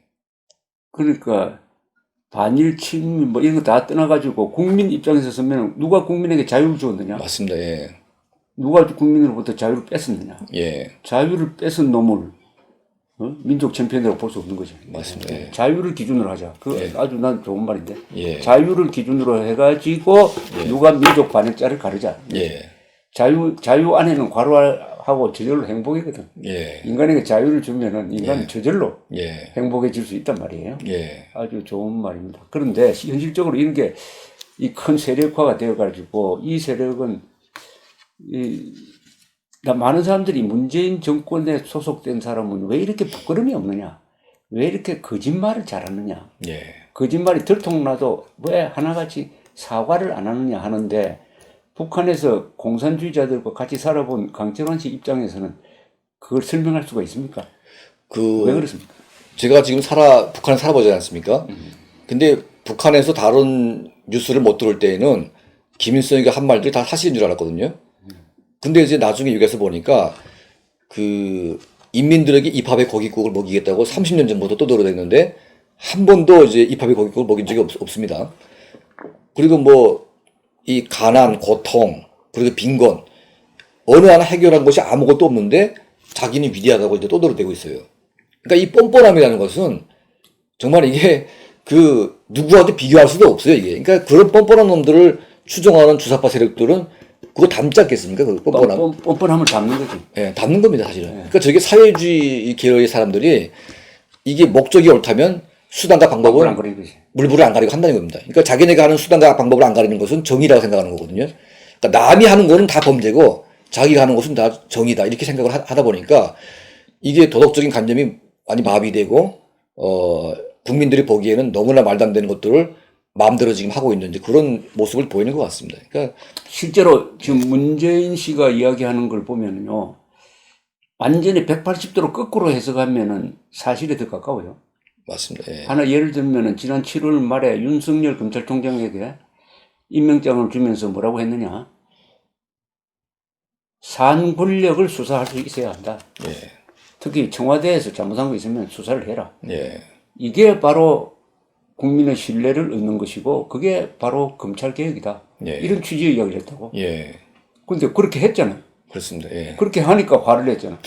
그러니까 반일 친미 뭐 이런 거 다 떠나가지고 국민 입장에서 서면 누가 국민에게 자유를 주었느냐? 맞습니다. 예. 누가 국민으로부터 자유를 뺐었느냐? 예. 자유를 뺏은 놈을 민족 챔피언이라고 볼 수 없는 거죠. 맞습니다. 예. 자유를 기준으로 하자. 그 예. 아주 난 좋은 말인데. 예. 자유를 기준으로 해가지고 누가 민족 반역자를 가르자. 예. 자유 안에는 괄호하고 저절로 행복이거든. 예. 인간에게 자유를 주면은 인간은 저절로 예. 행복해질 수 있단 말이에요. 예. 아주 좋은 말입니다. 그런데 현실적으로 이런 게 이 큰 세력화가 되어가지고 이 세력은 많은 사람들이 문재인 정권에 소속된 사람은 왜 이렇게 부끄러움이 없느냐? 왜 이렇게 거짓말을 잘하느냐? 예. 거짓말이 들통나도 왜 하나같이 사과를 안 하느냐 하는데 북한에서 공산주의자들과 같이 살아본 강철환 씨 입장에서는 그걸 설명할 수가 있습니까? 왜 그렇습니까? 제가 지금 북한에 살아보지 않습니까? 근데 북한에서 다른 뉴스를 못 들을 때에는 김일성이가 한 말들이 다 사실인 줄 알았거든요. 근데 이제 나중에 여기서 보니까 인민들에게 입합의 거깃국을 먹이겠다고 30년 전부터 떠들어댔는데 한 번도 이제 입합의 거깃국을 먹인 적이 없습니다. 그리고 뭐 이 가난, 고통, 그리고 빈곤 어느 하나 해결한 것이 아무것도 없는데 자기는 위대하다고 이제 떠들어대고 있어요. 그러니까 이 뻔뻔함이라는 것은 정말 이게 누구한테 비교할 수도 없어요, 이게. 그러니까 그런 뻔뻔한 놈들을 추종하는 주사파 세력들은 그거 닮지 않겠습니까? 그 뻔뻔함. 뻔뻔함을 담는 거지. 예, 담는 겁니다, 사실은. 그러니까 저게 사회주의 계열의 사람들이 이게 목적이 옳다면 수단과 방법을 안 그리는 거지. 물불을 안 가리고 한다는 겁니다. 그러니까 자기네가 하는 수단과 방법을 안 가리는 것은 정의라고 생각하는 거거든요. 그러니까 남이 하는 거는 다 범죄고 자기가 하는 것은 다 정의다. 이렇게 생각을 하다 보니까 이게 도덕적인 관념이 많이 마비되고, 국민들이 보기에는 너무나 말도 안 되는 것들을 마음대로 지금 하고 있는 그런 모습을 보이는 것 같습니다. 그러니까 실제로 지금 문재인 씨가 이야기하는 걸 보면요. 완전히 180도로 거꾸로 해석하면은 사실에 더 가까워요. 맞습니다. 예. 하나 예를 들면은 지난 7월 말에 윤석열 검찰총장에게 임명장을 주면서 뭐라고 했느냐. 산 권력을 수사할 수 있어야 한다. 예. 특히 청와대에서 잘못한 거 있으면 수사를 해라. 예. 이게 바로 국민의 신뢰를 얻는 것이고 그게 바로 검찰개혁이다. 예. 이런 취지의 이야기를 했다고. 예. 근데 그렇게 했잖아요. 그렇습니다. 예. 그렇게 하니까 화를 냈잖아.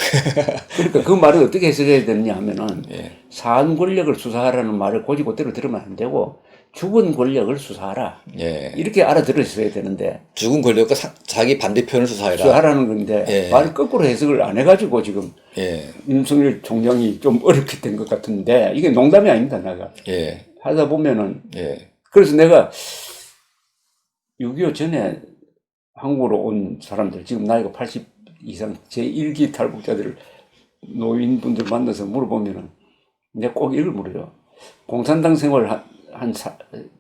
그러니까 그 말을 어떻게 해석해야 되느냐 하면은 예. 산 권력을 수사하라는 말을 고지고대로 들으면 안 되고 죽은 권력을 수사하라. 예. 이렇게 알아들었어야 되는데 죽은 권력과 자기 반대편을 수사해라. 수사하라는 건데 예. 말을 거꾸로 해석을 안 해가지고 지금 예. 윤석열 총장이 좀 어렵게 된 것 같은데 이게 농담이 아닙니다. 내가 예. 하다 보면은 예. 그래서 내가 6.25 전에 한국으로 온 사람들, 지금 나이가 80 이상 제1기 탈북자들, 노인분들 만나서 물어보면은, 내가 꼭 이걸 물어요. 공산당 생활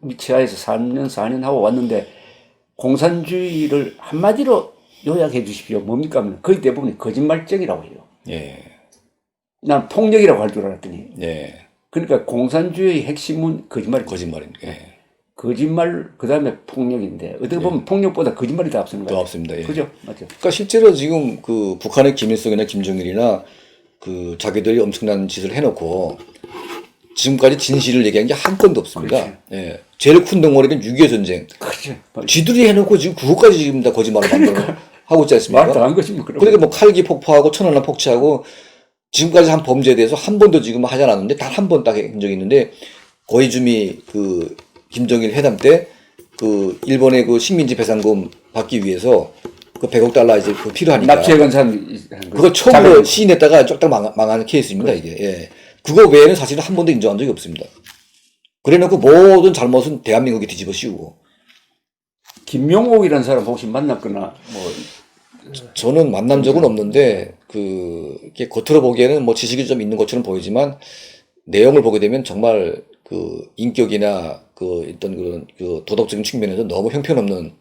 미치아에서 3년, 4년 하고 왔는데, 공산주의를 한마디로 요약해 주십시오. 뭡니까? 하면 거의 대부분이 거짓말쟁이라고 해요. 예. 난 폭력이라고 할 줄 알았더니. 예. 그러니까 공산주의의 핵심은 거짓말입니다. 거짓말입니다. 예. 거짓말, 그 다음에 폭력인데, 어떻게 보면 폭력보다 거짓말이 더 앞서는 더 거예요. 없습니다. 예. 그죠? 맞죠? 그러니까 실제로 지금 북한의 김일성이나 김정일이나 자기들이 엄청난 짓을 해놓고 지금까지 진실을 얘기한 게 한 건도 없습니다. 그렇지. 예. 제일 큰 덩어리는 6.25 전쟁. 그죠? 쥐들이 해놓고 지금 그것까지 지금 다 거짓말을 만들어 하고 있지 않습니까? 말 다 한 것이 뭐 그런 그러니까 뭐 칼기 폭파하고 천안함 폭치하고 지금까지 한 범죄에 대해서 한 번도 지금 하지 않았는데 단 한 번 딱 한 적이 있는데 고이즈미 김정일 회담 때 일본의 식민지 배상금 받기 위해서 100억 달러 이제 필요하니까 납치해간 사람 그거 처음으로 시인했다가 쫙딱 망하는 케이스입니다. 이게. 예. 그거 외에는 사실은 한 번도 인정한 적이 없습니다. 그래놓고 모든 잘못은 대한민국이 뒤집어 씌우고. 김명옥이라는 사람 혹시 만났거나 뭐 저는 만난 적은 없는데 이렇게 겉으로 보기에는 뭐 지식이 좀 있는 것처럼 보이지만 내용을 보게 되면 정말 인격이나 어떤 그런 도덕적인 측면에서 너무 형편없는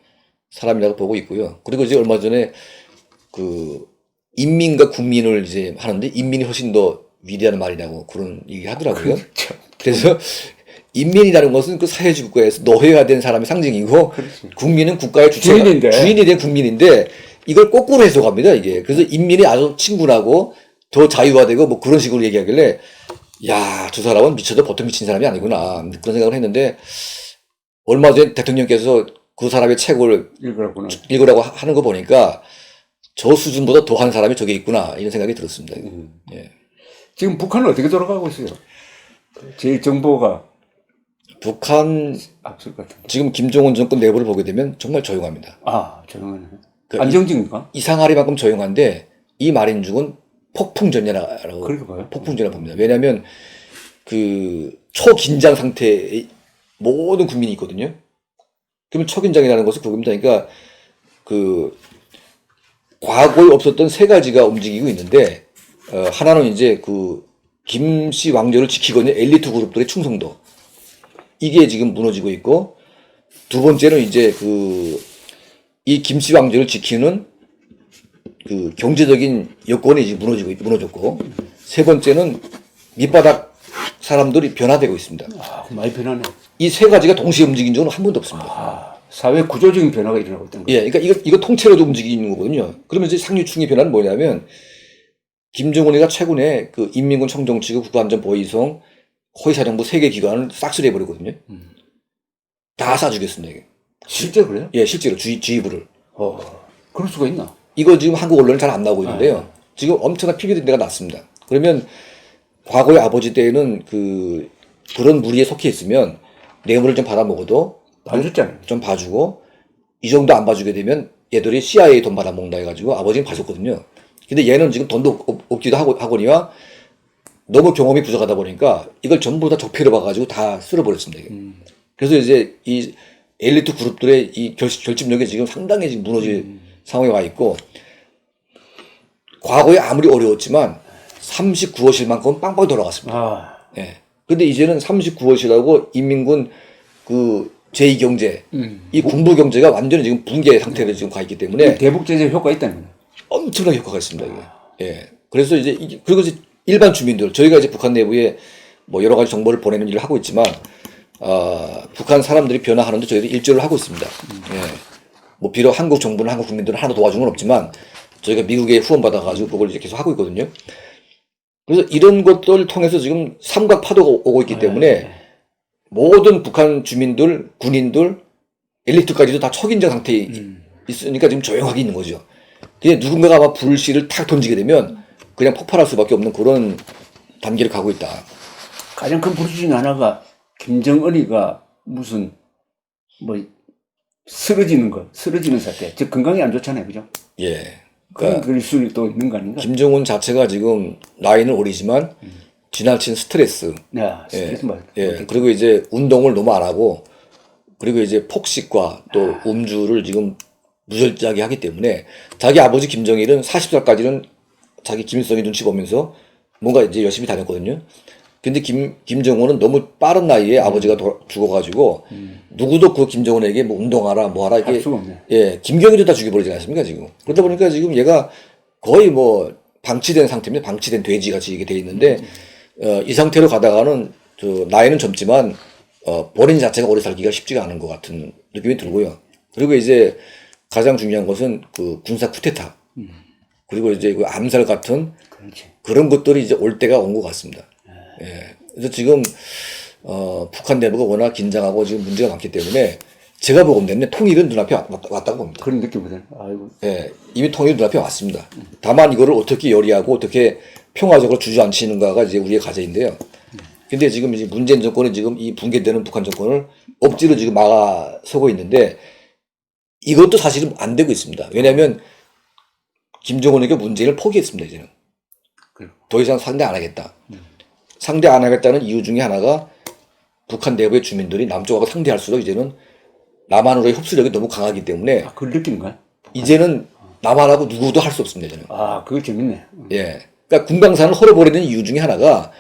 사람이라고 보고 있고요. 그리고 이제 얼마 전에 인민과 국민을 이제 하는데 인민이 훨씬 더 위대한 말이라고 그런 얘기 하더라고요. 그렇죠. 그래서 인민이라는 것은 사회주의 국가에서 노예가 된 사람의 상징이고 그렇지. 국민은 국가의 주인인데. 주인이 된 국민인데 이걸 거꾸로 해석합니다, 이게. 그래서 인민이 아주 친근하고 더 자유화되고 뭐 그런 식으로 얘기하길래, 야, 저 사람은 미쳐도 보통 미친 사람이 아니구나. 그런 생각을 했는데, 얼마 전에 대통령께서 그 사람의 책을 읽으라고는. 읽으라고 하는 거 보니까 저 수준보다 더한 사람이 저게 있구나. 이런 생각이 들었습니다. 예. 지금 북한은 어떻게 돌아가고 있어요? 제일 정보가 북한, 앞설 것 같은데. 지금 김정은 정권 내부를 보게 되면 정말 조용합니다. 아, 조용하네. 그 안정적인가? 이상하리만큼 조용한데, 이 말인즉은 폭풍전야라고 그렇게 봐요? 폭풍전야 봅니다. 왜냐하면 그 초긴장 상태에 모든 국민이 있거든요. 그러면 초긴장이라는 것은 그겁니다. 그러니까 그 과거에 없었던 세 가지가 움직이고 있는데, 하나는 이제 그 김씨 왕조를 지키고 있는 엘리트 그룹들의 충성도, 이게 지금 무너지고 있고, 두 번째는 이제 이 김씨 왕조를 지키는 그 경제적인 여건이 이제 무너졌고, 세 번째는 밑바닥 사람들이 변화되고 있습니다. 아, 많이 변하네. 이 세 가지가 동시에 움직인 적은 한 번도 없습니다. 아, 사회 구조적인 변화가 일어나고 있다는 거예요. 예, 그러니까 이거 통째로도 움직이는 거거든요. 그러면 이제 상류층의 변화는 뭐냐면, 김정은이가 최근에 그 인민군 청정치구 국가안전보위성 허위사령부 3개 기관을 싹쓸이 해버리거든요. 다 쏴주겠습니다, 이게. 실제 그래요? 예, 실제로 지휘부를. 그럴 수가 있나? 이거 지금 한국 언론은 잘 안 나오고 있는데요. 지금 엄청난 피해된 데가 났습니다. 그러면 과거의 아버지 때에는 그런 무리에 속해 있으면 뇌물을 좀 받아먹어도 봐줬잖아요. 좀 봐주고, 이 정도 안 봐주게 되면 얘들이 CIA 돈 받아먹는다 해가지고 아버지는 봐줬거든요. 근데 얘는 지금 돈도 없기도 하거니와 너무 경험이 부족하다 보니까 이걸 전부 다 적폐로 봐가지고 다 쓸어버렸습니다. 이게. 그래서 이제 이 엘리트 그룹들의 이 결집력이 지금 상당히 지금 무너질 상황에 와 있고, 과거에 아무리 어려웠지만 39호실만큼은 빵빵 돌아갔습니다. 아, 예. 근데 이제는 39호실하고 인민군 그 제2경제, 이 군부 경제가 완전히 지금 붕괴 상태로 지금 가 있기 때문에 대북 제재 효과 있다는 거예요. 엄청난 효과가 있습니다. 이게. 예. 그래서 이제 그리고 이제 일반 주민들, 저희가 이제 북한 내부에 뭐 여러 가지 정보를 보내는 일을 하고 있지만, 북한 사람들이 변화하는데 저희도 일조를 하고 있습니다. 예. 뭐 비록 한국 정부는 한국 국민들은 하나 도와준 건 없지만 저희가 미국에 후원받아가지고 그걸 이제 계속 하고 있거든요. 그래서 이런 것들을 통해서 지금 삼각 파도가 오고 있기 때문에 모든 북한 주민들, 군인들, 엘리트까지도 다 초긴장 상태에 있으니까 지금 조용하게 있는 거죠. 그냥 누군가가 막 불씨를 탁 던지게 되면 그냥 폭발할 수밖에 없는 그런 단계를 가고 있다. 가장 큰 불 중에 하나가 김정은이가 무슨 뭐 쓰러지는 사태. 즉 건강이 안 좋잖아요, 그죠? 예. 그런 그럴 수는 또 있는 거 아닌가? 김정은 자체가 지금 나이는 어리지만 지나친 스트레스, 야, 스트레스 받. 예, 그리고 이제 운동을 너무 안 하고, 그리고 이제 폭식과 또 음주를 지금 무절제하게 하기 때문에 자기 아버지 김정일은 40살까지는 자기 김일성이 눈치 보면서 뭔가 이제 열심히 다녔거든요. 근데 김정은은 너무 빠른 나이에 아버지가 죽어가지고 누구도 그 김정은에게 뭐 운동하라 뭐 하라 이게, 수가 없네. 예, 김경희도 다 죽여버리지 않습니까 지금. 그러다 보니까 지금 얘가 거의 뭐 방치된 상태입니다. 방치된 돼지 같이 이게 돼 있는데, 이 상태로 가다가는 나이는 젊지만 본인 자체가 오래 살기가 쉽지가 않은 것 같은 느낌이 들고요. 그리고 이제 가장 중요한 것은 그 군사 쿠데타, 그리고 이제 그 암살 같은 그렇지. 그런 것들이 이제 올 때가 온 것 같습니다. 예. 그래서 지금 북한 내부가 워낙 긴장하고 지금 문제가 많기 때문에 제가 보건대는 통일은 눈앞에 왔다고 봅니다. 그런 느낌이거든. 아이고. 예, 이미 통일은 눈앞에 왔습니다. 다만 이거를 어떻게 요리하고 어떻게 평화적으로 주저앉히는가가 이제 우리의 과제인데요. 근데 지금 이제 문재인 정권은 지금 이 붕괴되는 북한 정권을 억지로 지금 막아서고 있는데, 이것도 사실은 안 되고 있습니다. 왜냐하면 김정은에게 문재인을 포기했습니다. 이제는 더 이상 상대 안 하겠다. 상대 안 하겠다는 이유 중에 하나가 북한 내부의 주민들이 남쪽하고 상대할수록 이제는 남한으로의 흡수력이 너무 강하기 때문에 그걸 느끼는 거야? 이제는 남한하고 누구도 할 수 없습니다. 이제는. 그거 재밌네. 예. 그러니까 군강산을 헐어버리는 이유 중에 하나가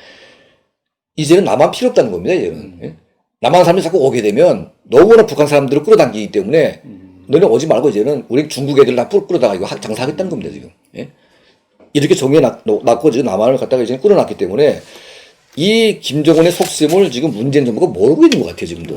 이제는 남한 필요 없다는 겁니다. 이제는. 예? 남한 사람들이 자꾸 오게 되면 너무나 북한 사람들을 끌어당기기 때문에 너네 오지 말고 이제는 우리 중국 애들 다 끌어다가 이거 장사하겠다는 겁니다. 지금. 예? 이렇게 정해놨고 지금 남한을 갖다가 이제 끌어놨기 때문에 이 김정은의 속셈을 지금 문재인 정부가 모르고 있는 것 같아요. 지금도.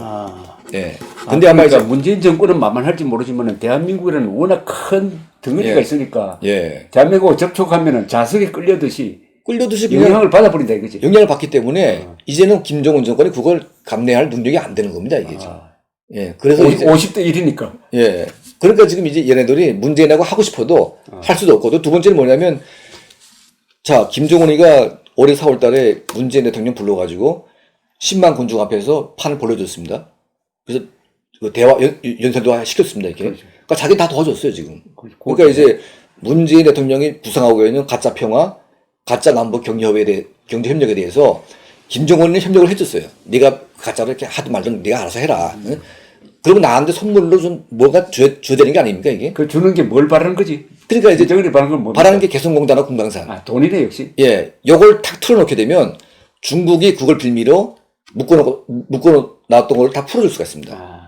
예. 근데 아마 그러니까 이제 문재인 정권은 만만할지 모르지만 대한민국에는 워낙 큰 덩어리가 예. 있으니까 예. 대한민국 접촉하면은 자석이 끌려듯이 끌려듯이 그냥 영향을 받아버린다 이거지. 영향을 받기 때문에 이제는 김정은 정권이 그걸 감내할 능력이 안 되는 겁니다, 이게 지금. 예. 그래서 이제 50대 1이니까. 예. 그러니까 지금 이제 얘네들이 문재인하고 하고 싶어도 할 수도 없고, 또 두 번째는 뭐냐면, 자, 김정은이가 올해 4월 달에 문재인 대통령 불러가지고 10만 군중 앞에서 판을 벌려줬습니다. 그래서 그 대화, 연설도 시켰습니다, 이렇게. 그렇죠. 그러니까 자기는 다 도와줬어요, 지금. 그렇죠. 그러니까 이제 문재인 대통령이 구상하고 있는 가짜 평화, 가짜 남북 경제협력에 대해서 김정은은 협력을 해줬어요. 네가 가짜로 이렇게 하든 말든 네가 알아서 해라. 응? 그러면 나한테 선물로 좀 뭐가 줘야 되는 게 아닙니까, 이게? 그 주는 게 뭘 바라는 거지? 그러니까 이제 정은이 바라는 건 뭡니까? 바라는 게 개성공단하고 금강산. 아, 돈이네 역시. 예, 요걸 탁 틀어놓게 되면 중국이 그걸 빌미로 묶어놨던 걸 다 풀어줄 수가 있습니다. 아,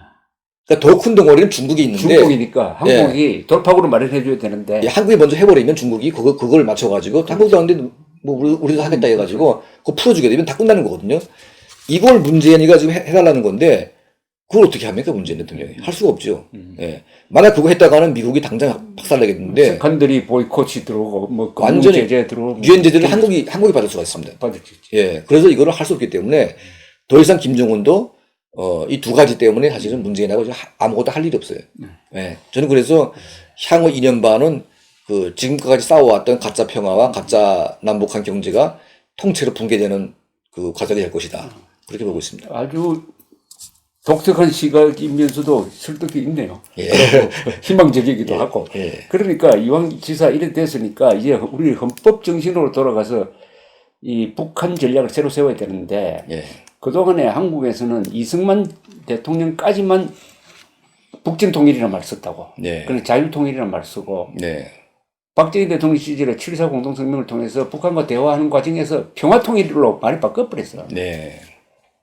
그러니까 더 큰 덩어리는 중국이 있는데 중국이니까 한국이 돌파구를 마련해줘야 되는데. 예, 한국이 먼저 해버리면 중국이 그걸 맞춰가지고 한국도 하는데 뭐 우리도 하겠다 해가지고 그거 풀어주게 되면 다 끝나는 거거든요. 이걸 문재인이가 지금 해달라는 건데 그걸 어떻게 합니까, 문재인 대통령이? 할 수가 없죠. 예. 만약 그거 했다가는 미국이 당장 박살내겠는데 북한들이 보이콧이 들어오고 뭐 완전히 제재 들어오고 유엔 제재를 한국이 받을 수가 있습니다. 받을 수 있지. 예. 그래서 이거를 할 수 없기 때문에 더 이상 김정은도 이 두 가지 때문에 사실은 문재인하고 아무것도 할 일이 없어요. 예. 저는 그래서 향후 2년 반은 그 지금까지 싸워왔던 가짜 평화와 가짜 남북한 경제가 통째로 붕괴되는 그 과정이 될 것이다. 그렇게 보고 있습니다. 아주 독특한 시각이면서도 설득이 있네요. 예. 희망적이기도 하고. 예. 그러니까 이왕 지사 이래 됐으니까 이제 우리 헌법 정신으로 돌아가서 이 북한 전략을 새로 세워야 되는데 예. 그동안에 한국에서는 이승만 대통령까지만 북진 통일이라는 말 썼다고. 네. 그런 자유 통일이라는 말 쓰고 네. 박정희 대통령 시절에 7.4 공동성명을 통해서 북한과 대화하는 과정에서 평화 통일로 말이 바꿔버렸어. 네.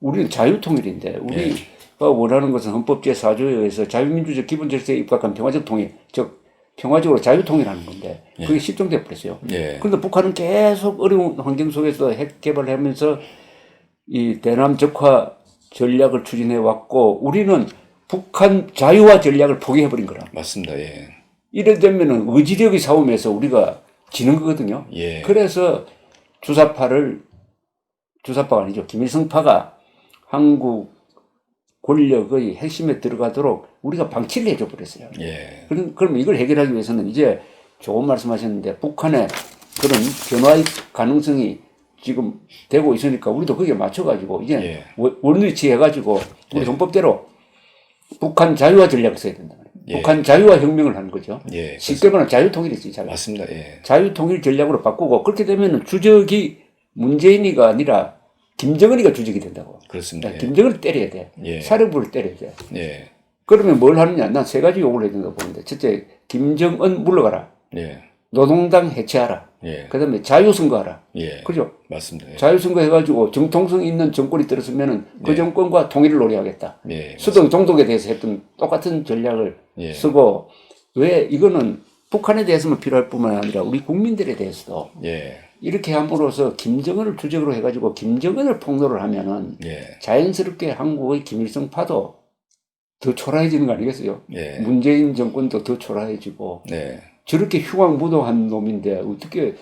우리는 자유 통일인데 우리가 원하는 것은 헌법 제4조에 의해서 자유민주적 기본 질서에 입각한 평화적 통일, 즉 평화적으로 자유 통일하는 건데 그게 실종돼 버렸어요. 예. 그런데 북한은 계속 어려운 환경 속에서 핵 개발하면서 이 대남 적화 전략을 추진해 왔고 우리는 북한 자유화 전략을 포기해버린 거라. 맞습니다. 예. 이래 되면은 의지력의 싸움에서 우리가 지는 거거든요. 예. 그래서 주사파가 아니죠. 김일성파가 한국 권력의 핵심에 들어가도록 우리가 방치를 해줘 버렸어요. 예. 그럼 이걸 해결하기 위해서는 이제 좋은 말씀하셨는데 북한의 그런 변화의 가능성이 지금 되고 있으니까 우리도 거기에 맞춰가지고 이제 예. 원위치 해가지고 우리 예. 헌법대로 북한 자유화 전략을 써야 된다. 예. 북한 자유화 혁명을 하는 거죠. 예. 쉽게 말하면 자유통일이지. 잘. 맞습니다. 예. 자유통일 전략으로 바꾸고 그렇게 되면 주적이 문재인이가 아니라 김정은이가 주적이 된다고. 그렇습니다. 예. 김정은을 때려야 돼. 예. 사령부를 때려야 돼. 예. 그러면 뭘 하느냐? 난 세 가지 요구를 해야 된다고 보는데 첫째, 김정은 물러가라. 예. 노동당 해체하라. 예. 그 다음에 자유선거하라. 예. 그죠? 맞습니다. 예. 자유선거 해가지고 정통성 있는 정권이 들었으면은 그 예. 정권과 통일을 노래하겠다. 예. 수동 종독에 대해서 했던 똑같은 전략을 예. 쓰고 왜 이거는 북한에 대해서만 필요할 뿐만 아니라 우리 국민들에 대해서도 예. 이렇게 함으로써 김정은을 주적으로 해가지고 김정은을 폭로를 하면은 예. 자연스럽게 한국의 김일성파도 더 초라해지는 거 아니겠어요? 예. 문재인 정권도 더 초라해지고 네. 저렇게 흉악무도한 놈인데 어떻게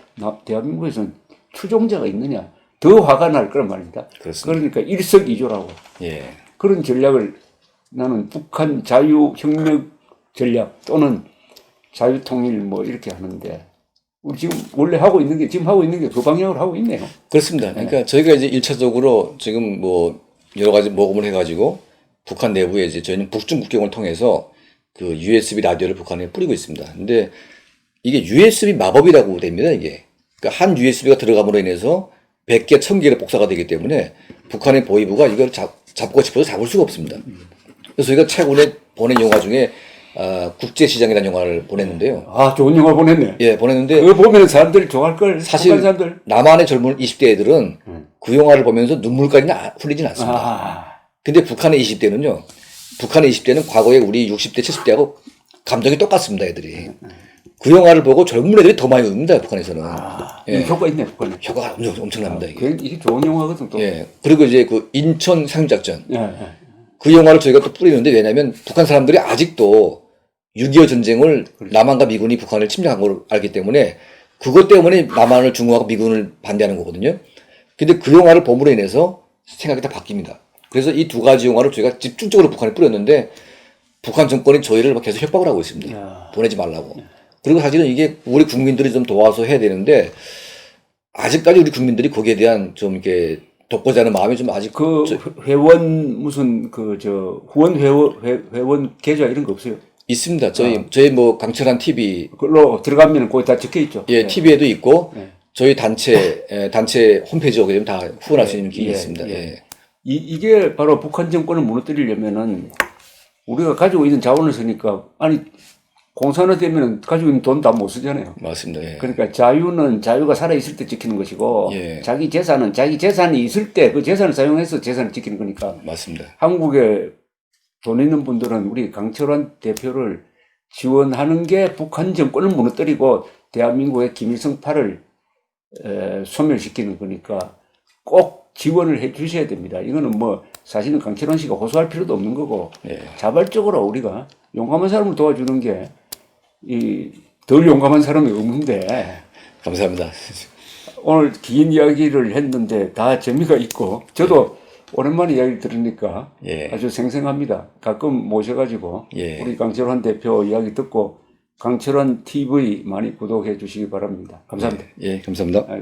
대한민국에서는 추종자가 있느냐? 더 화가 날 거란 말입니다. 그렇습니다. 그러니까 일석이조라고 예. 그런 전략을 나는 북한 자유혁명 전략 또는 자유통일 뭐 이렇게 하는데 우리 지금 원래 하고 있는 게 지금 하고 있는 게 그 방향으로 하고 있네요. 그렇습니다. 그러니까 저희가 이제 1차적으로 지금 뭐 여러 가지 모금을 해가지고 북한 내부에 이제 저희는 북중 국경을 통해서 그 USB 라디오를 북한에 뿌리고 있습니다. 근데 이게 USB 마법이라고 됩니다, 이게. 그러니까 한 USB가 들어감으로 인해서 100개, 1000개가 복사가 되기 때문에 북한의 보위부가 이걸 잡고 싶어도 잡을 수가 없습니다. 그래서 저희가 최근에 보낸 영화 중에 국제시장이라는 영화를 보냈는데요. 아, 좋은 영화 보냈네. 예, 보냈는데 그거 보면 사람들이 좋아할 걸. 사실 사람들. 남한의 젊은 20대 애들은 그 영화를 보면서 눈물까지는 흘리진 않습니다. 아, 근데 북한의 20대는요. 북한의 20대는 과거에 우리 60대, 70대하고 감정이 똑같습니다, 애들이. 그 영화를 보고 젊은 애들이 더 많이 웁니다, 북한에서는. 이 효과 있네, 북한에. 효과가 엄청납니다, 이게. 이게 좋은 영화거든, 또. 예. 그리고 이제 그 인천 상륙작전. 예, 예. 그 영화를 저희가 또 뿌리는데 왜냐하면 북한 사람들이 아직도 6.25 전쟁을 남한과 미군이 북한을 침략한 걸 알기 때문에 그것 때문에 남한을 중국하고 미군을 반대하는 거거든요. 근데 그 영화를 봄으로 인해서 생각이 다 바뀝니다. 그래서 이 두 가지 영화를 저희가 집중적으로 북한에 뿌렸는데 북한 정권이 저희를 막 계속 협박을 하고 있습니다. 야. 보내지 말라고. 그리고 사실은 이게 우리 국민들이 좀 도와서 해야 되는데 아직까지 우리 국민들이 거기에 대한 좀 이렇게 돕고자 하는 마음이 좀 아직 그 회원 무슨 그 저 후원 회원 계좌 이런 거 없어요? 있습니다. 저희 뭐 강철한 TV 그걸로 들어가면 거기 다 적혀 있죠. 예, 네. TV에도 있고 네. 저희 단체 홈페이지 오게 되면 다 후원할 수 있는 기능이 예, 있습니다. 예. 예. 이게 바로 북한 정권을 무너뜨리려면은 우리가 가지고 있는 자원을 쓰니까 아니 공산화되면 가지고 있는 돈 다 못 쓰잖아요. 맞습니다. 예. 그러니까 자유는 자유가 살아 있을 때 지키는 것이고 예. 자기 재산은 자기 재산이 있을 때 그 재산을 사용해서 재산을 지키는 거니까 맞습니다. 한국에 돈 있는 분들은 우리 강철환 대표를 지원하는 게 북한 정권을 무너뜨리고 대한민국의 김일성파를 소멸시키는 거니까 꼭 지원을 해 주셔야 됩니다. 이거는 뭐 사실은 강철환 씨가 호소할 필요도 없는 거고 예. 자발적으로 우리가 용감한 사람을 도와주는 게 덜 용감한 사람이 없는데 감사합니다. 오늘 긴 이야기를 했는데 다 재미가 있고 저도 오랜만에 이야기를 들으니까 예. 아주 생생합니다. 가끔 모셔가지고 예. 우리 강철환 대표 이야기 듣고 강철환 TV 많이 구독해 주시기 바랍니다. 감사합니다. 예, 감사합니다. 아,